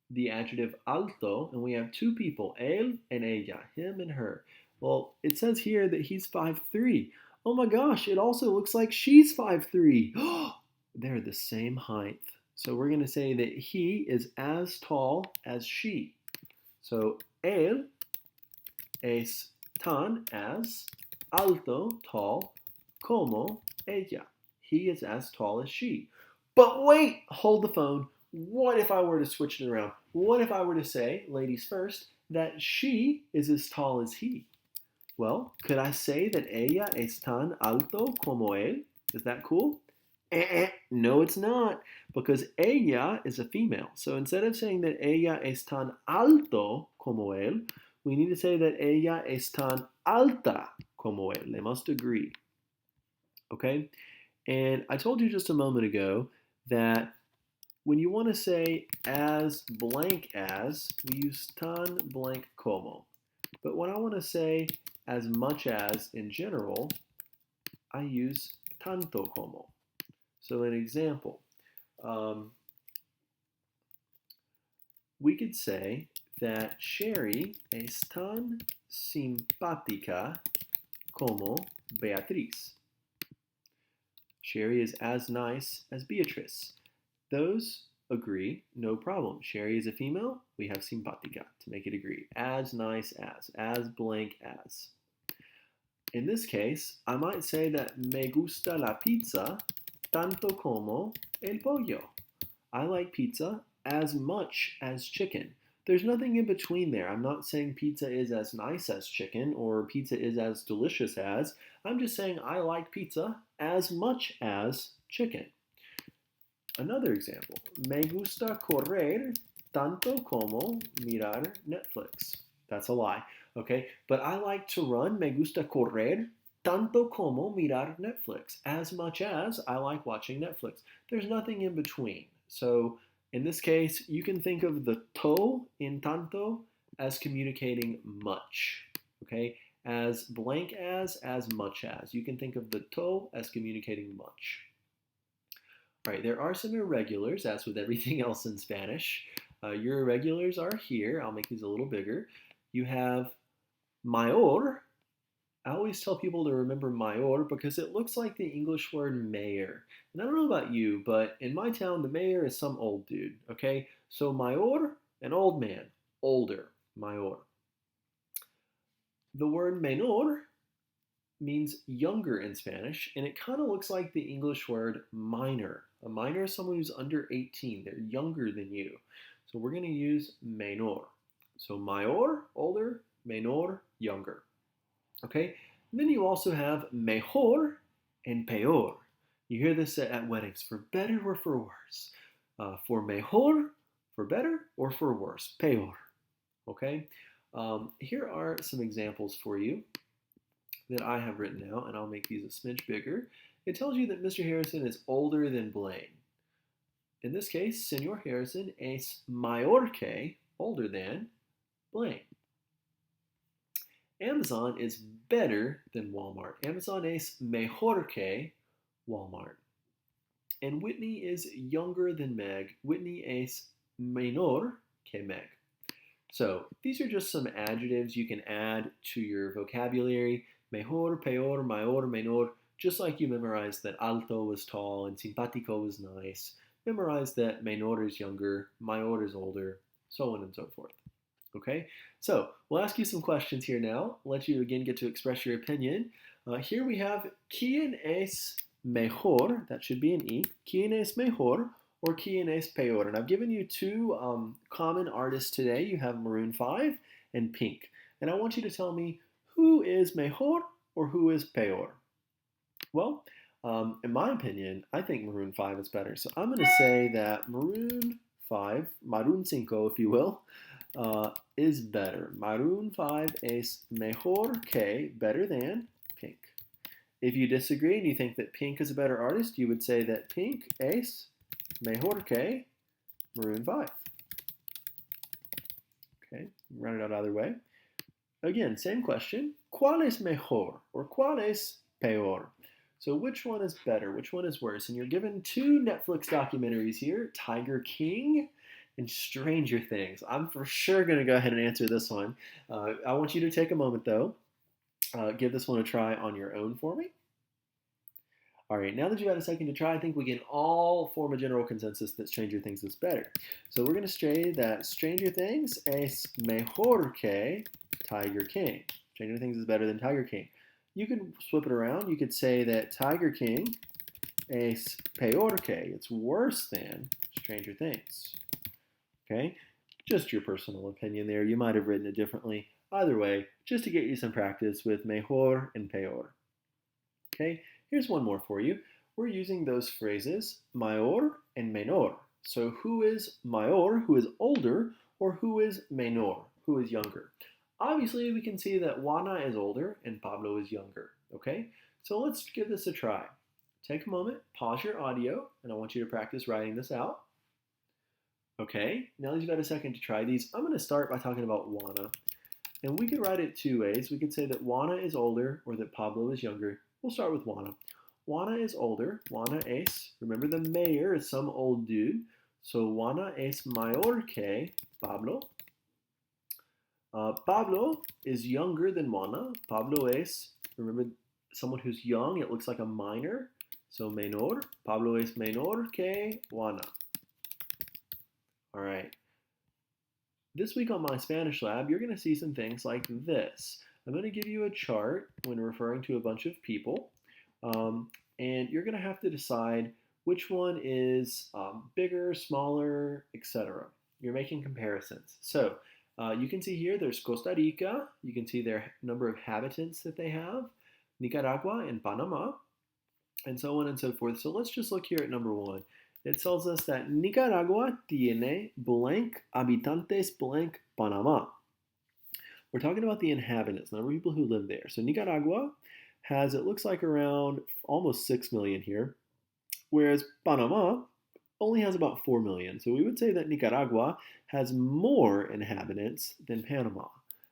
the adjective alto, and we have two people, él and ella, him and her. Well, it says here that he's 5'3". Oh my gosh, it also looks like she's 5'3". They're the same height. So we're going to say that he is as tall as she. So él es tan as alto, tall, como ella. He is as tall as she. But wait, hold the phone. What if I were to switch it around? What if I were to say, ladies first, that she is as tall as he? Well, could I say that ella es tan alto como él? Is that cool? No, it's not, because ella is a female. So instead of saying that ella es tan alto como él, we need to say that ella es tan alta como él. They must agree. Okay? And I told you just a moment ago that when you want to say as blank as, we use tan blank como. But when I want to say as much as in general, I use tanto como. So an example, we could say that Sherry es tan simpática como Beatriz. Sherry is as nice as Beatrice. Those agree, no problem. Sherry is a female, we have simpática to make it agree. As nice as blank as. In this case, I might say that me gusta la pizza tanto como el pollo. I like pizza as much as chicken. There's nothing in between there. I'm not saying pizza is as nice as chicken or pizza is as delicious as. I'm just saying I like pizza as much as chicken. Another example, me gusta correr tanto como mirar Netflix. That's a lie, okay? But I like to run, me gusta correr tanto como mirar Netflix. As much as I like watching Netflix. There's nothing in between. So in this case, you can think of the to in tanto as communicating much, okay? As blank as much as. You can think of the to as communicating much. All right, there are some irregulars, as with everything else in Spanish. Your irregulars are here. I'll make these a little bigger. You have mayor. I always tell people to remember mayor because it looks like the English word mayor. And I don't know about you, but in my town, the mayor is some old dude, okay? So mayor, an old man, older, mayor. The word menor means younger in Spanish, and it kind of looks like the English word minor. A minor is someone who's under 18. They're younger than you. So we're going to use menor. So mayor, older, menor, younger. Okay? And then you also have mejor and peor. You hear this at weddings, for better or for worse. For mejor, for better, or for worse, peor. Okay? Here are some examples for you that I have written out, and I'll make these a smidge bigger. It tells you that Mr. Harrison is older than Blaine. In this case, Senor Harrison es mayor que, older than, Blaine. Amazon is better than Walmart. Amazon es mejor que Walmart. And Whitney is younger than Meg. Whitney es menor que Meg. So these are just some adjectives you can add to your vocabulary. Mejor, peor, mayor, menor. Just like you memorized that alto was tall and simpático was nice. Memorize that menor is younger, mayor is older, so on and so forth. Okay, so we'll ask you some questions here now. Let you again get to express your opinion. Here we have ¿Quién es mejor? That should be an E. ¿Quién es mejor? Or ¿Quién es peor? And I've given you two common artists today. You have Maroon 5 and Pink. And I want you to tell me who is mejor or who is peor. Well, in my opinion, I think Maroon 5 is better. So I'm going to say that Maroon 5, Maroon 5 if you will, is better. Maroon 5 es mejor que, better than, Pink. If you disagree and you think that Pink is a better artist, you would say that Pink es mejor que Maroon 5. Okay, run it out either way. Again, same question. ¿Cuál es mejor? Or ¿cuál es peor? So which one is better? Which one is worse? And you're given two Netflix documentaries here, Tiger King and Stranger Things. I'm for sure going to go ahead and answer this one. I want you to take a moment, though. Give this one a try on your own for me. All right, now that you've had a second to try, I think we can all form a general consensus that Stranger Things is better. So we're going to say that Stranger Things es mejor que Tiger King. Stranger Things is better than Tiger King. You could flip it around. You could say that Tiger King es peor que. It's worse than Stranger Things. Okay? Just your personal opinion there. You might have written it differently. Either way, just to get you some practice with mejor and peor. Okay? Here's one more for you. We're using those phrases mayor and menor. So who is mayor, who is older, or who is menor, who is younger? Obviously, we can see that Juana is older and Pablo is younger. Okay? So let's give this a try. Take a moment, pause your audio, and I want you to practice writing this out. Okay, now that you've had a second to try these, I'm going to start by talking about Juana. And we could write it two ways. We could say that Juana is older or that Pablo is younger. We'll start with Juana. Juana is older. Juana es. Remember, the mayor is some old dude. So Juana es mayor que Pablo. Pablo is younger than Juana. Pablo es, remember, someone who's young. It looks like a minor. So menor. Pablo es menor que Juana. All right. This week on my Spanish Lab, you're going to see some things like this. I'm going to give you a chart when referring to a bunch of people, and you're going to have to decide which one is bigger, smaller, etc. You're making comparisons. So you can see here there's Costa Rica. You can see their number of inhabitants that they have, Nicaragua and Panama, and so on and so forth. So let's just look here at number one. It tells us that Nicaragua tiene blank habitantes blank Panama. We're talking about the inhabitants, number of people who live there. So Nicaragua has, it looks like, around almost 6 million here, whereas Panama only has about 4 million. So we would say that Nicaragua has more inhabitants than Panama.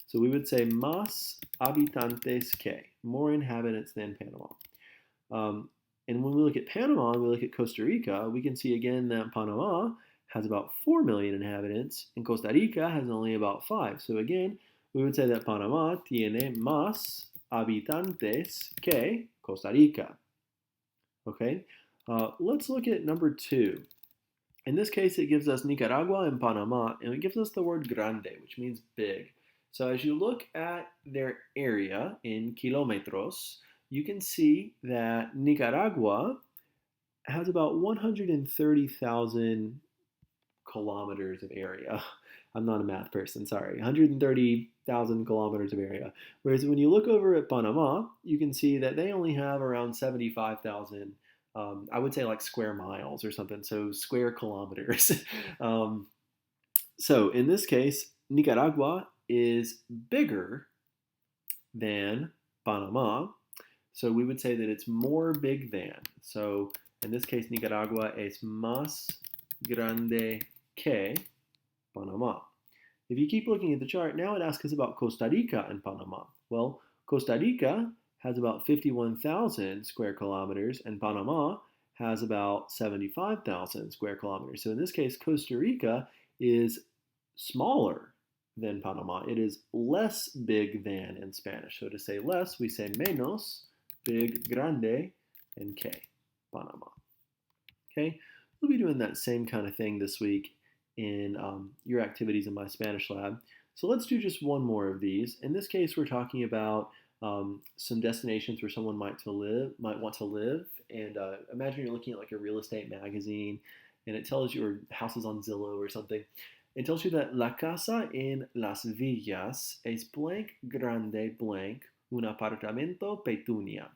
So we would say más habitantes que, more inhabitants than Panama. And when we look at Panama and we look at Costa Rica, we can see again that Panama has about 4 million inhabitants and Costa Rica has only about 5. So again, we would say that Panama tiene más habitantes que Costa Rica. Okay, let's look at number two. In this case, it gives us Nicaragua and Panama, and it gives us the word grande, which means big. So as you look at their area in kilometros, you can see that Nicaragua has about 130,000 kilometers of area. I'm not a math person, sorry. 130,000 kilometers of area. Whereas when you look over at Panama, you can see that they only have around 75,000, I would say like square miles or something, so square kilometers. So in this case, Nicaragua is bigger than Panama. So we would say that it's more big than. So in this case, Nicaragua es más grande que Panama. If you keep looking at the chart, now it asks us about Costa Rica and Panama. Well, Costa Rica has about 51,000 square kilometers and Panama has about 75,000 square kilometers. So in this case, Costa Rica is smaller than Panama. It is less big than in Spanish. So to say less, we say menos, big, grande, and que, Panama. Okay, we'll be doing that same kind of thing this week in your activities in my Spanish lab. So let's do just one more of these. In this case, we're talking about some destinations where someone might want to live. And imagine you're looking at like a real estate magazine, and it tells you, or houses on Zillow or something. It tells you that la casa en Las Villas es blank grande blank un apartamento petunia.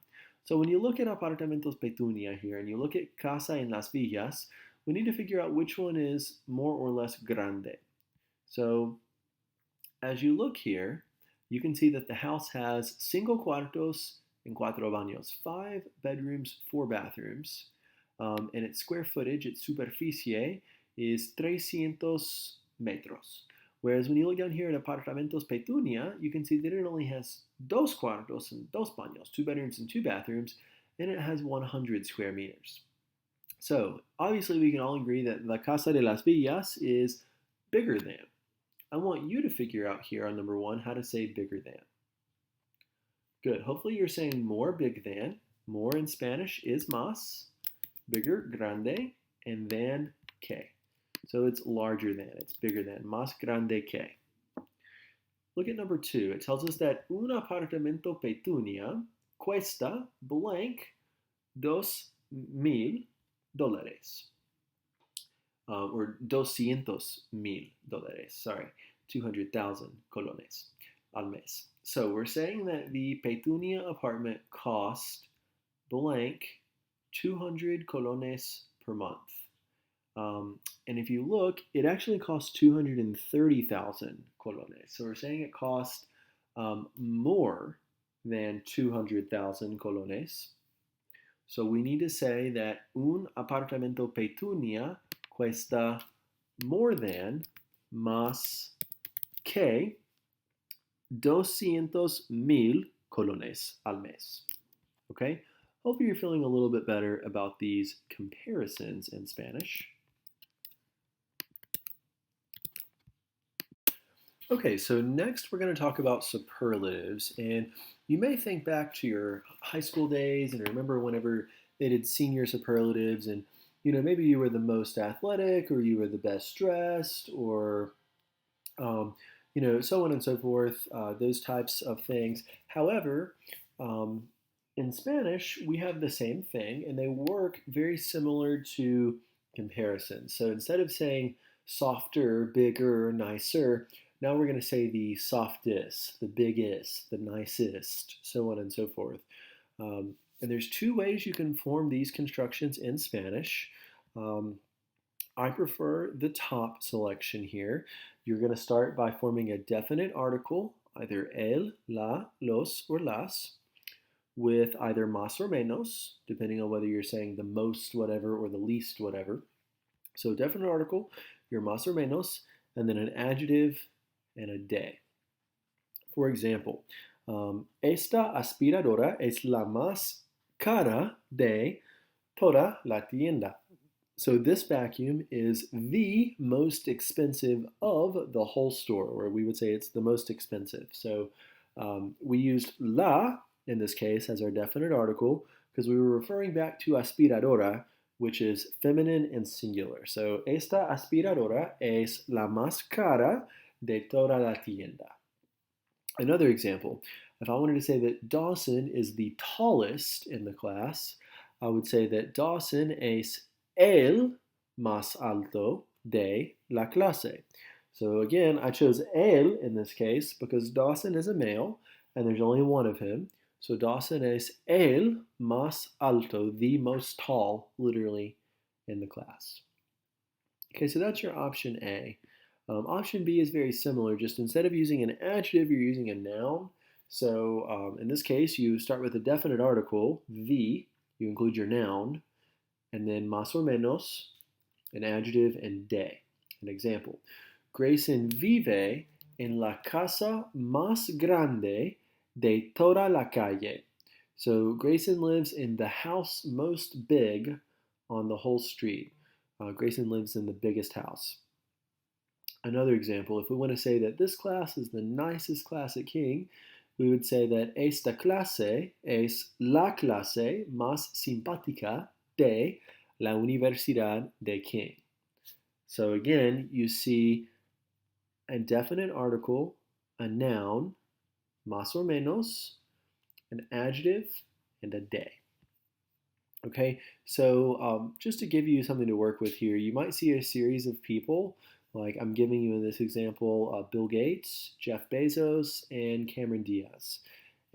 So when you look at apartamentos petunia here and you look at casa en Las Villas, we need to figure out which one is more or less grande. So as you look here, you can see that the house has cinco cuartos and cuatro baños, 5 bedrooms, 4 bathrooms, and its square footage, its superficie, is 300 metros. Whereas when you look down here at Apartamentos Petunia, you can see that it only has dos cuartos and dos baños, 2 bedrooms and 2 bathrooms, and it has 100 square meters. So obviously we can all agree that La Casa de las Villas is bigger than. I want you to figure out here on number 1 how to say bigger than. Good. Hopefully you're saying more, big than. More in Spanish is más, bigger, grande, and than, que. So it's larger than, it's bigger than, más grande que. Look at number 2. It tells us that un apartamento petunia cuesta blank 2 $200,000. Or $200,000, sorry, 200,000 colones al mes. So we're saying that the Petunia apartment cost blank 200 colones per month. And if you look, it actually costs 230,000 colones. So we're saying it cost more than 200,000 colones. So we need to say that un apartamento Petunia cuesta more than, más que 200,000 colones al mes. Okay? Hopefully you're feeling a little bit better about these comparisons in Spanish. Okay, so next we're going to talk about superlatives, and you may think back to your high school days and remember whenever they did senior superlatives, and maybe you were the most athletic, or you were the best dressed, or so on and so forth, those types of things. However, in Spanish, we have the same thing, and they work very similar to comparisons. So instead of saying softer, bigger, nicer, now we're going to say the softest, the biggest, the nicest, so on and so forth. And there's two ways you can form these constructions in Spanish. I prefer the top selection here. You're going to start by forming a definite article, either el, la, los, or las, with either más or menos, depending on whether you're saying the most whatever or the least whatever. So definite article, your más or menos, and then an adjective and a de. For example, esta aspiradora es la más cara de toda la tienda. So this vacuum is the most expensive of the whole store, or we would say it's the most expensive. So we used la in this case as our definite article because we were referring back to aspiradora, which is feminine and singular. So esta aspiradora es la más cara de toda la tienda. Another example, if I wanted to say that Dawson is the tallest in the class, I would say that Dawson es el más alto de la clase. So again, I chose el in this case because Dawson is a male and there's only one of him. So Dawson es el más alto, the most tall, literally, in the class. Okay, so that's your option A. Option B is very similar, just instead of using an adjective, you're using a noun. So in this case, you start with a definite article, the, you include your noun, and then más or menos, an adjective, and de. An example, Grayson vive en la casa más grande de toda la calle. So Grayson lives in the house most big on the whole street. Grayson lives in the biggest house. Another example, if we want to say that this class is the nicest class at King, we would say that esta clase es la clase más simpática de la Universidad de King. So again, you see a definite article, a noun, más or menos, an adjective, and a de. Okay, so just to give you something to work with here, you might see a series of people, like I'm giving you in this example, Bill Gates, Jeff Bezos, and Cameron Diaz.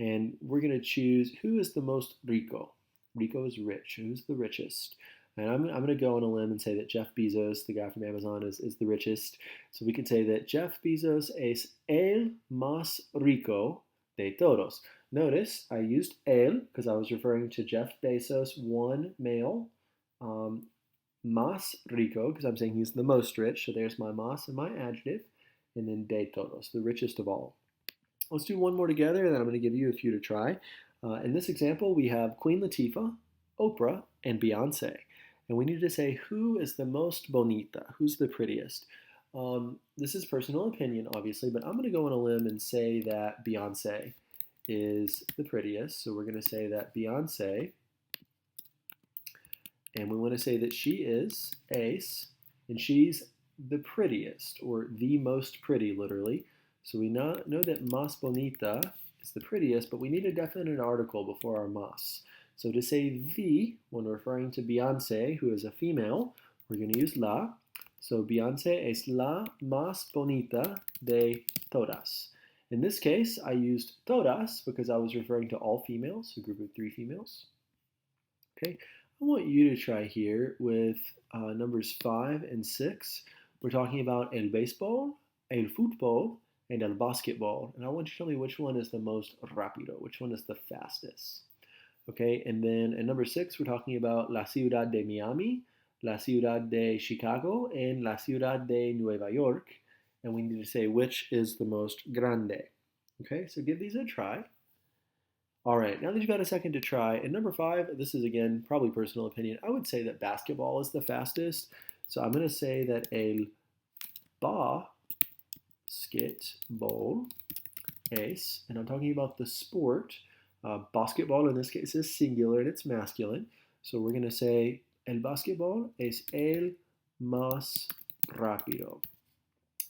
And we're going to choose who is the most rico. Rico is rich. Who's the richest? And I'm going to go on a limb and say that Jeff Bezos, the guy from Amazon, is the richest. So we can say that Jeff Bezos es el más rico de todos. Notice I used el because I was referring to Jeff Bezos, one male. Más rico because I'm saying he's the most rich. So there's my más and my adjective. And then de todos, the richest of all. Let's do one more together, and then I'm going to give you a few to try. In this example, we have Queen Latifah, Oprah, and Beyonce. And we need to say who is the most bonita, who's the prettiest. This is personal opinion, obviously, but I'm going to go on a limb and say that Beyonce is the prettiest. So we're going to say that Beyonce, and we want to say that she is ace, and she's the prettiest, or the most pretty, literally. So we know that más bonita is the prettiest, but we need a definite article before our más. So to say the, when referring to Beyonce, who is a female, we're going to use la. So Beyonce es la más bonita de todas. In this case, I used todas because I was referring to all females, a group of 3 females. Okay, I want you to try here with numbers 5 and 6. We're talking about el béisbol, el fútbol, and el basketball. And I want you to tell me which one is the most rápido, which one is the fastest. Okay, and then at number 6, we're talking about la ciudad de Miami, la ciudad de Chicago, and la ciudad de Nueva York. And we need to say which is the most grande. Okay, so give these a try. All right, now that you've got a second to try, at number 5, this is again probably personal opinion. I would say that basketball is the fastest. So I'm going to say that el basketball es, and I'm talking about the sport. Basketball in this case is singular and it's masculine. So we're going to say el basketball es el más rápido.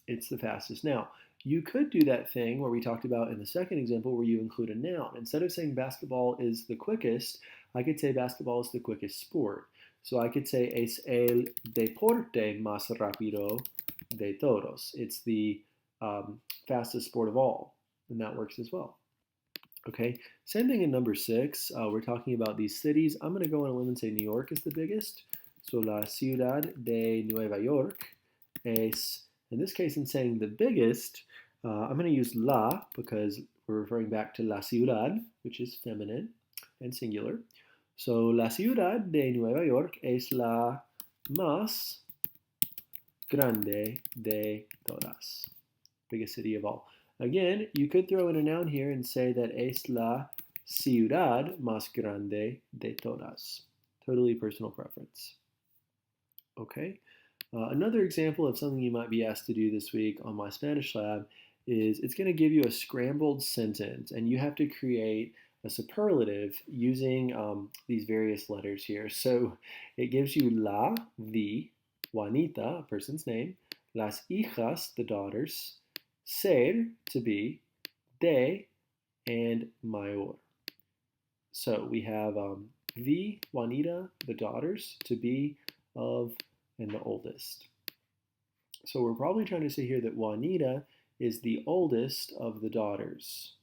It's the fastest. Now, you could do that thing where we talked about in the second example where you include a noun. Instead of saying basketball is the quickest, I could say basketball is the quickest sport. So I could say es el deporte más rápido de todos. It's the fastest sport of all, and that works as well. Okay, same thing in number 6. We're talking about these cities. I'm going to go on a limb and say New York is the biggest. So la ciudad de Nueva York es, in this case, in saying the biggest, I'm going to use la because we're referring back to la ciudad, which is feminine and singular. So la ciudad de Nueva York es la más grande de todas. Biggest city of all. Again, you could throw in a noun here and say that es la ciudad más grande de todas. Totally personal preference. Okay. Another example of something you might be asked to do this week on my Spanish lab is it's going to give you a scrambled sentence, and you have to create a superlative using these various letters here. So it gives you la, the, Juanita, a person's name, las hijas, the daughters, ser, to be, de, and mayor. So we have the, Juanita, the daughters, to be, of, and the oldest. So we're probably trying to say here that Juanita is the oldest of the daughters.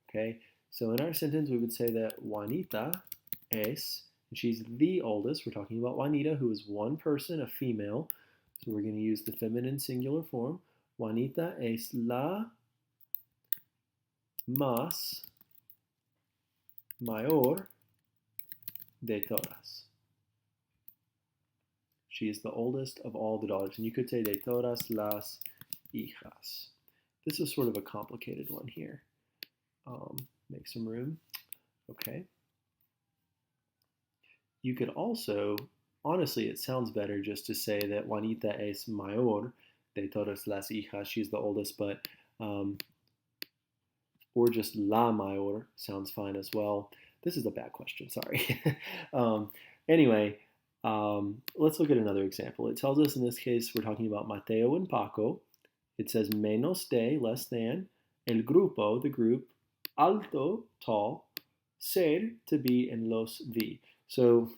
Okay, so in our sentence we would say that Juanita es, and she's the oldest. We're talking about Juanita, who is one person, a female. So we're going to use the feminine singular form. Juanita es la más mayor de todas. She is the oldest of all the daughters. And you could say de todas las hijas. This is sort of a complicated one here. Make some room. Okay. You could also, honestly, it sounds better just to say that Juanita es mayor de todas las hijas. She's the oldest, but, or just la mayor sounds fine as well. This is a bad question, sorry. Anyway, let's look at another example. It tells us in this case we're talking about Mateo and Paco. It says menos de, less than, el grupo, the group, alto, tall, ser, to be, and los, the. So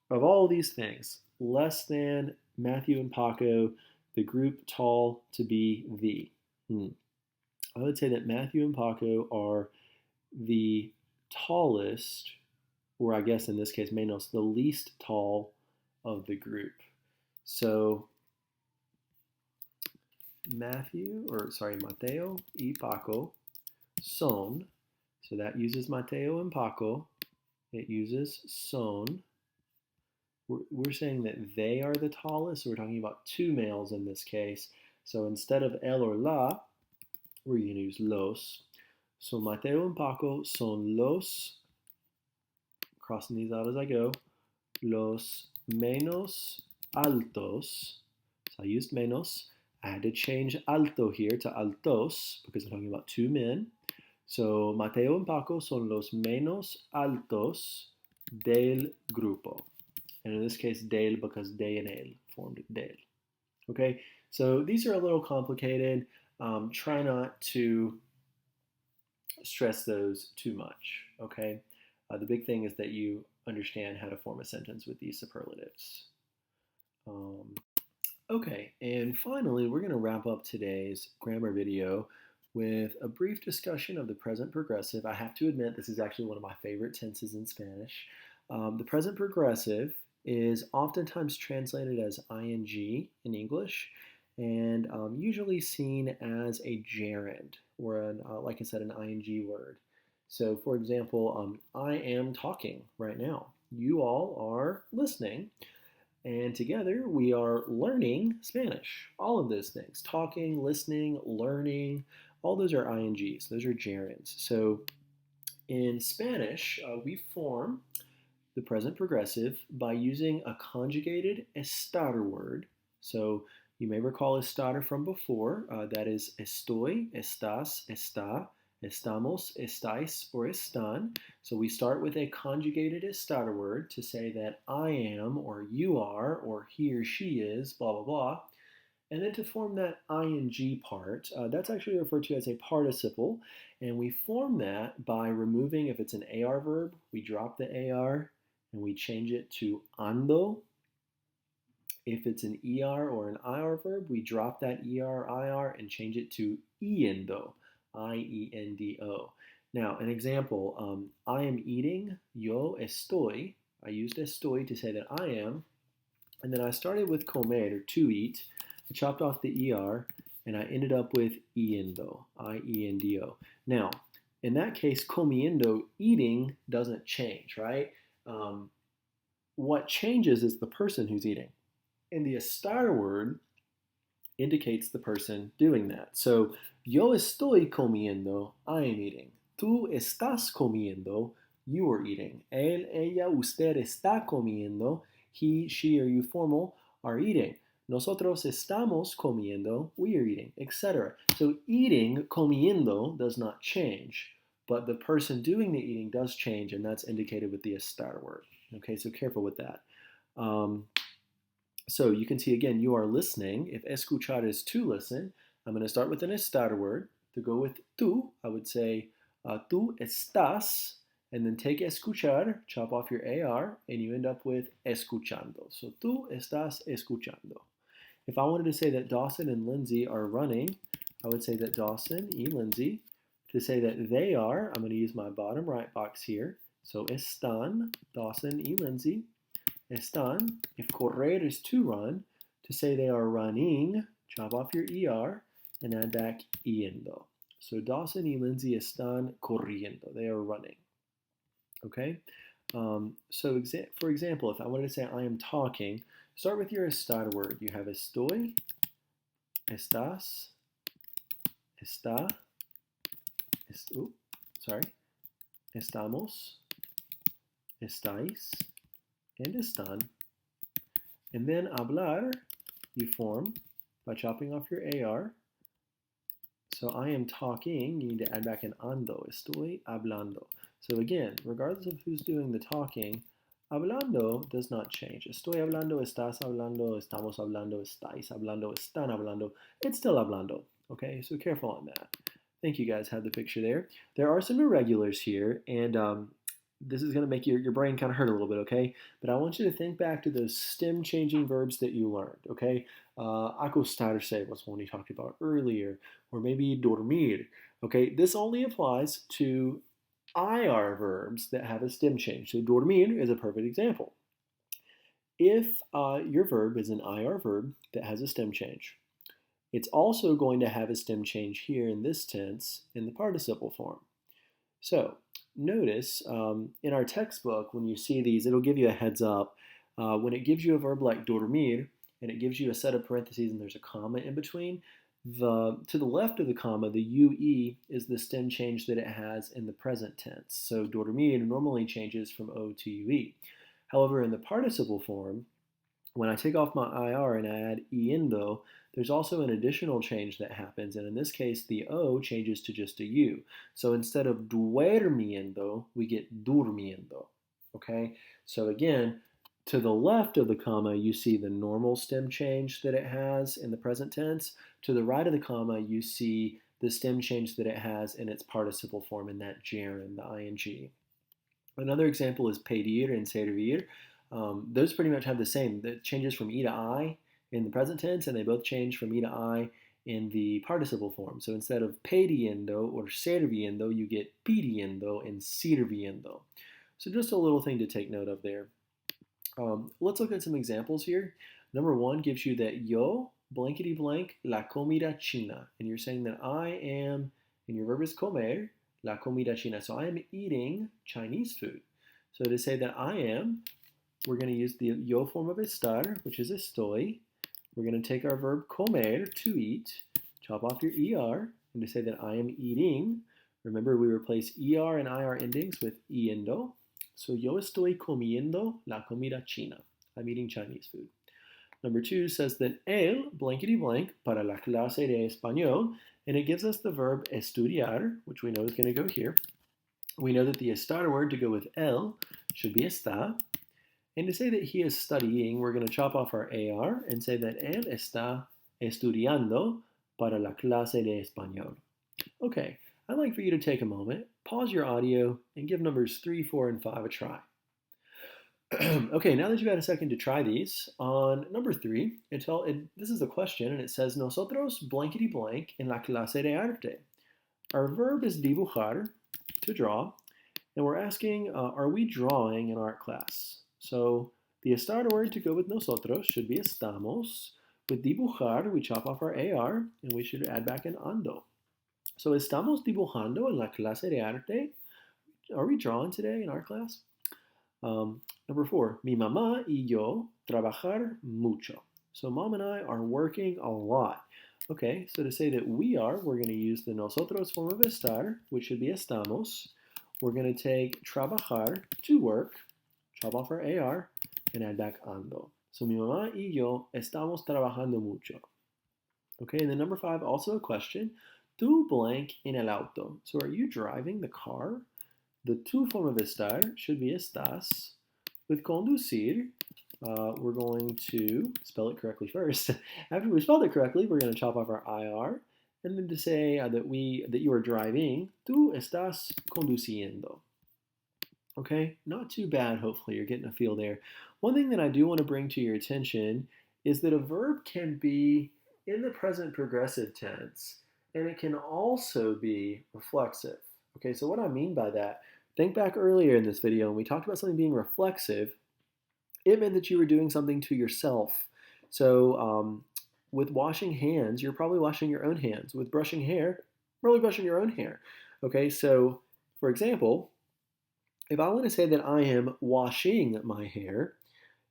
of all these things, less than, Matthew and Paco, the group, tall, to be, the. I would say that Matthew and Paco are the tallest, or I guess in this case, menos, the least tall of the group. So Mateo y Paco son, so that uses Mateo and Paco. It uses son. We're saying that they are the tallest, so we're talking about 2 males in this case. So instead of el or la, we're going to use los. So Mateo and Paco son los, crossing these out as I go, los menos altos. So I used menos. I had to change alto here to altos because I'm talking about 2 men. So Mateo and Paco son los menos altos del grupo. And in this case, del because de and el formed del. Okay, so these are a little complicated. Try not to stress those too much. Okay, the big thing is that you understand how to form a sentence with these superlatives. Okay, and finally, we're going to wrap up today's grammar video with a brief discussion of the present progressive. I have to admit, this is actually one of my favorite tenses in Spanish. The present progressive is oftentimes translated as ing in English and usually seen as a gerund or, like I said, an ing word. So, for example, I am talking right now. You all are listening. And together we are learning Spanish. All of those things talking, listening, learning all those are INGs, those are gerunds. So in Spanish, we form the present progressive by using a conjugated estar word. So you may recall estar from before. That is estoy, estás, está, estamos, estáis, or están. So we start with a conjugated estar word to say that I am, or you are, or he or she is, blah, blah, blah. And then to form that ing part, that's actually referred to as a participle. And we form that by removing, if it's an AR verb, we drop the AR and we change it to ando. If it's an ER or an IR verb, we drop that ER, IR and change it to iendo, I-E-N-D-O. Now, an example, I am eating, yo estoy. I used estoy to say that I am. And then I started with comer, or to eat. I chopped off the ER, and I ended up with iendo, I-E-N-D-O. Now, in that case, comiendo, eating, doesn't change, right? What changes is the person who's eating. And the estar word indicates the person doing that. So, yo estoy comiendo, I am eating. Tú estás comiendo, you are eating. Él, ella, usted está comiendo, he, she, or you formal are eating. Nosotros estamos comiendo, we are eating, etc. So eating, comiendo, does not change, but the person doing the eating does change, and that's indicated with the estar word. Okay, so careful with that. So you can see again, you are listening. If escuchar is to listen, I'm going to start with an estar word. To go with tú, I would say tú estás, and then take escuchar, chop off your AR, and you end up with escuchando. So tú estás escuchando. If I wanted to say that Dawson and Lindsay are running, I would say that Dawson y Lindsay. To say that they are, I'm going to use my bottom right box here. So están, Dawson y Lindsay. Están, if correr is to run, to say they are running, chop off your ER and add back yendo. So Dawson y Lindsay están corriendo. They are running. Okay? So for example, if I wanted to say I am talking, start with your estar word. You have estoy, estás, está, estamos, estáis, and están. And then hablar, you form by chopping off your AR. So I am talking, you need to add back an ando. Estoy hablando. So again, regardless of who's doing the talking, hablando does not change. Estoy hablando, estás hablando, estamos hablando, estáis hablando, están hablando. It's still hablando. Okay, so careful on that. I think you guys have the picture there. There are some irregulars here, and this is going to make your brain kind of hurt a little bit, okay? But I want you to think back to those stem-changing verbs that you learned, okay? Acostarse was one we talked about earlier, or maybe dormir, okay? This only applies to IR verbs that have a stem change. So dormir is a perfect example. If your verb is an IR verb that has a stem change, it's also going to have a stem change here in this tense in the participle form. So notice in our textbook, when you see these, it'll give you a heads up. When it gives you a verb like dormir, and it gives you a set of parentheses and there's a comma in between, to the left of the comma, the UE is the stem change that it has in the present tense. So dormir normally changes from O to UE. However, in the participle form, when I take off my IR and I add yendo, there's also an additional change that happens, and in this case, the O changes to just a U. So instead of duermiendo, we get durmiendo, okay? So again, to the left of the comma, you see the normal stem change that it has in the present tense. To the right of the comma, you see the stem change that it has in its participle form in that gerund, the ing. Another example is pedir and servir. Those pretty much have the same. It changes from e to I in the present tense, and they both change from e to I in the participle form. So instead of pediendo or serviendo, you get pidiendo and sirviendo. So just a little thing to take note of there. Let's look at some examples here. Number one gives you that yo blankety blank la comida china, and you're saying that I am, and your verb is comer, la comida china. So I am eating Chinese food. So to say that I am, we're going to use the yo form of estar, which is estoy. We're going to take our verb comer, to eat, chop off your er, and to say that I am eating, remember we replace er and ir endings with iendo. So yo estoy comiendo la comida china. I'm eating Chinese food. Number two says that él, blankety blank, para la clase de español, and it gives us the verb estudiar, which we know is going to go here. We know that the estar word to go with él should be está. And to say that he is studying, we're going to chop off our AR and say that él está estudiando para la clase de español. Okay, I'd like for you to take a moment, pause your audio, and give numbers 3, 4, and 5 a try. Okay, now that you've had a second to try these, on number 3, this is a question, and it says, Nosotros blankety blank en la clase de arte. Our verb is dibujar, to draw, and we're asking, are we drawing in art class? So the estar word to go with nosotros should be estamos. With dibujar, we chop off our AR, and we should add back an ando. So estamos dibujando en la clase de arte. Are we drawing today in art class? Number 4, mi mamá y yo trabajar mucho. So mom and I are working a lot. Okay, so to say that we are, we're going to use the nosotros form of estar, which should be estamos. We're going to take trabajar, to work, chop off our AR, and add back ando. So mi mamá y yo estamos trabajando mucho. Okay, and then number 5, also a question. Tu blank en el auto. So are you driving the car? The tu form of estar should be estás. With conducir, we're going to spell it correctly first. After we spelled it correctly, we're going to chop off our IR. And then to say that you are driving, tú estás conduciendo. Okay, not too bad, hopefully you're getting a feel there. One thing that I do want to bring to your attention is that a verb can be in the present progressive tense, and it can also be reflexive. Okay, so what I mean by that, think back earlier in this video when we talked about something being reflexive, it meant that you were doing something to yourself. So with washing hands, you're probably washing your own hands. With brushing hair, probably brushing your own hair. Okay, so for example, if I want to say that I am washing my hair,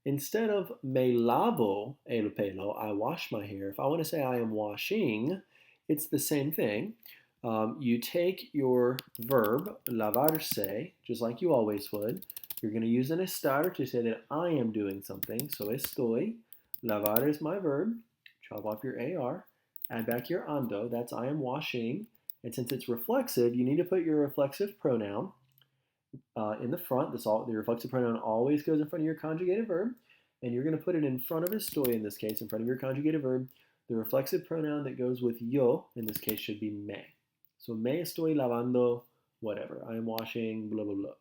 instead of me lavo el pelo, I wash my hair. If I want to say I am washing, it's the same thing. You take your verb, lavarse, just like you always would. You're going to use an estar to say that I am doing something. So estoy, lavar is my verb. Chop off your AR, add back your ando, that's I am washing. And since it's reflexive, you need to put your reflexive pronoun in the front. The reflexive pronoun always goes in front of your conjugated verb. And you're going to put it in front of estoy, in this case, in front of your conjugated verb. The reflexive pronoun that goes with yo, in this case, should be me. So me estoy lavando, whatever. I am washing, blah, blah, blah.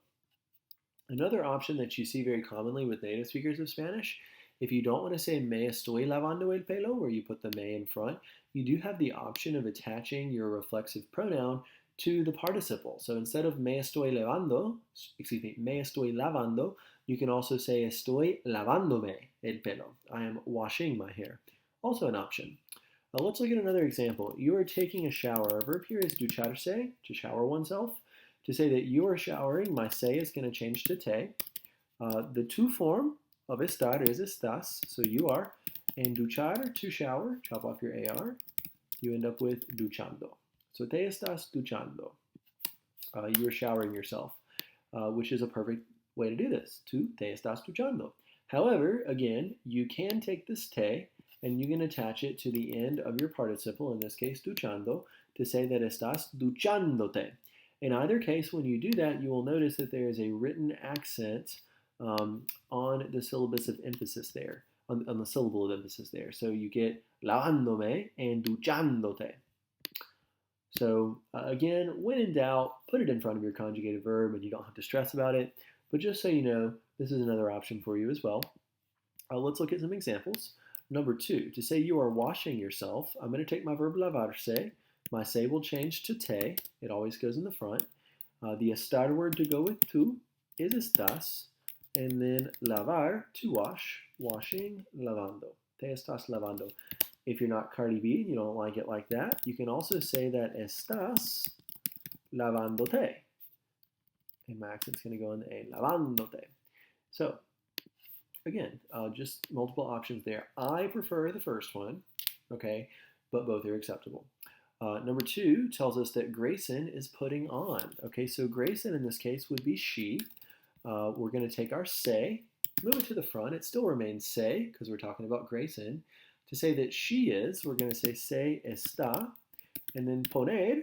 Another option that you see very commonly with native speakers of Spanish, if you don't want to say me estoy lavando el pelo, where you put the me in front, you do have the option of attaching your reflexive pronoun to the participle. So instead of me estoy lavando, you can also say estoy lavándome el pelo. I am washing my hair. Also an option. Let's look at another example. You are taking a shower. Our verb here is ducharse, to shower oneself. To say that you are showering, my se is going to change to te. The tu form of estar is estás, so you are. And duchar, to shower, chop off your AR, you end up with duchando. So te estás duchando. You are showering yourself, which is a perfect way to do this. Tu te estás duchando. However, again, you can take this te and you can attach it to the end of your participle, in this case duchando, to say that estás duchándote. In either case, when you do that, you will notice that there is a written accent on the syllabus of emphasis there, on the syllable of emphasis there. So you get lavándome and duchándote. So again, when in doubt, put it in front of your conjugated verb and you don't have to stress about it. But just so you know, this is another option for you as well. Let's look at some examples. Number 2, to say you are washing yourself, I'm going to take my verb lavarse. My se will change to te. It always goes in the front. The estar word to go with tu is estás. And then lavar, to wash, washing, lavando. Te estás lavando. If you're not Cardi B and you don't like it like that, you can also say that estás lavándote. And my accent's going to go in the A, lavándote. So, again, just multiple options there. I prefer the first one, okay, but both are acceptable. Number 2 tells us that Grayson is putting on. Okay, so Grayson in this case would be she. We're going to take our se, move it to the front. It still remains se because we're talking about Grayson. To say that she is, we're going to say se está. And then poner,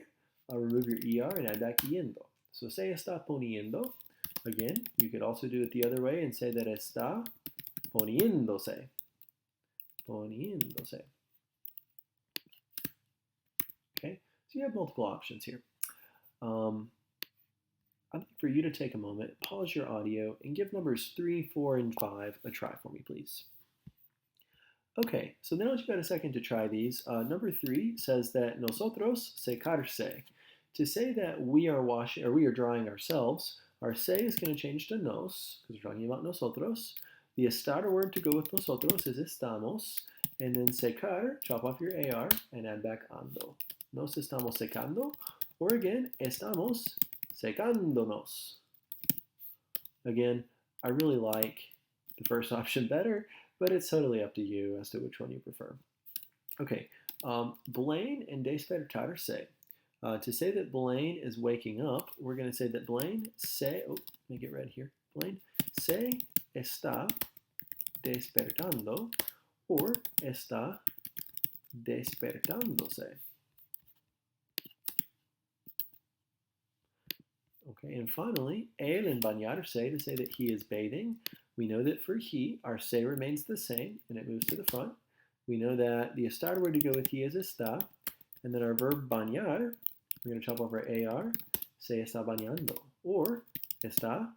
remove your er and add back yendo. So se está poniendo. Again, you could also do it the other way and say that está poniéndose. Poniéndose. Okay, so you have multiple options here. I'd like for you to take a moment, pause your audio, and give numbers 3, 4, and 5 a try for me, please. Okay, so now that you've got a second to try these, number 3 says that nosotros secarse. To say that we are washing or we are drying ourselves, our se is going to change to nos, because we're talking about nosotros. The estar word to go with nosotros is estamos. And then secar, chop off your AR and add back ando. Nos estamos secando. Or again, estamos secándonos. Again, I really like the first option better, but it's totally up to you as to which one you prefer. Okay, Blaine and despertarse. To say that Blaine is waking up, we're going to say that Blaine se, let me get red here. Blaine se está despertando or está despertándose. Okay, and finally, él en bañarse, to say that he is bathing. We know that for he, our se remains the same and it moves to the front. We know that the estar word to go with he is está. And then our verb bañar, we're going to chop off our AR, se está bañando, or está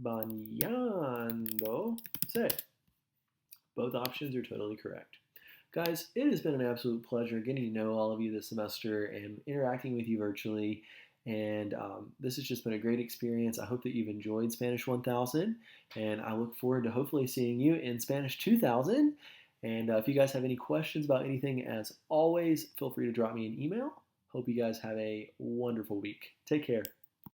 bañándose. Both options are totally correct. Guys, it has been an absolute pleasure getting to know all of you this semester and interacting with you virtually. And this has just been a great experience. I hope that you've enjoyed Spanish 1000, and I look forward to hopefully seeing you in Spanish 2000. And if you guys have any questions about anything, as always, feel free to drop me an email. Hope you guys have a wonderful week. Take care.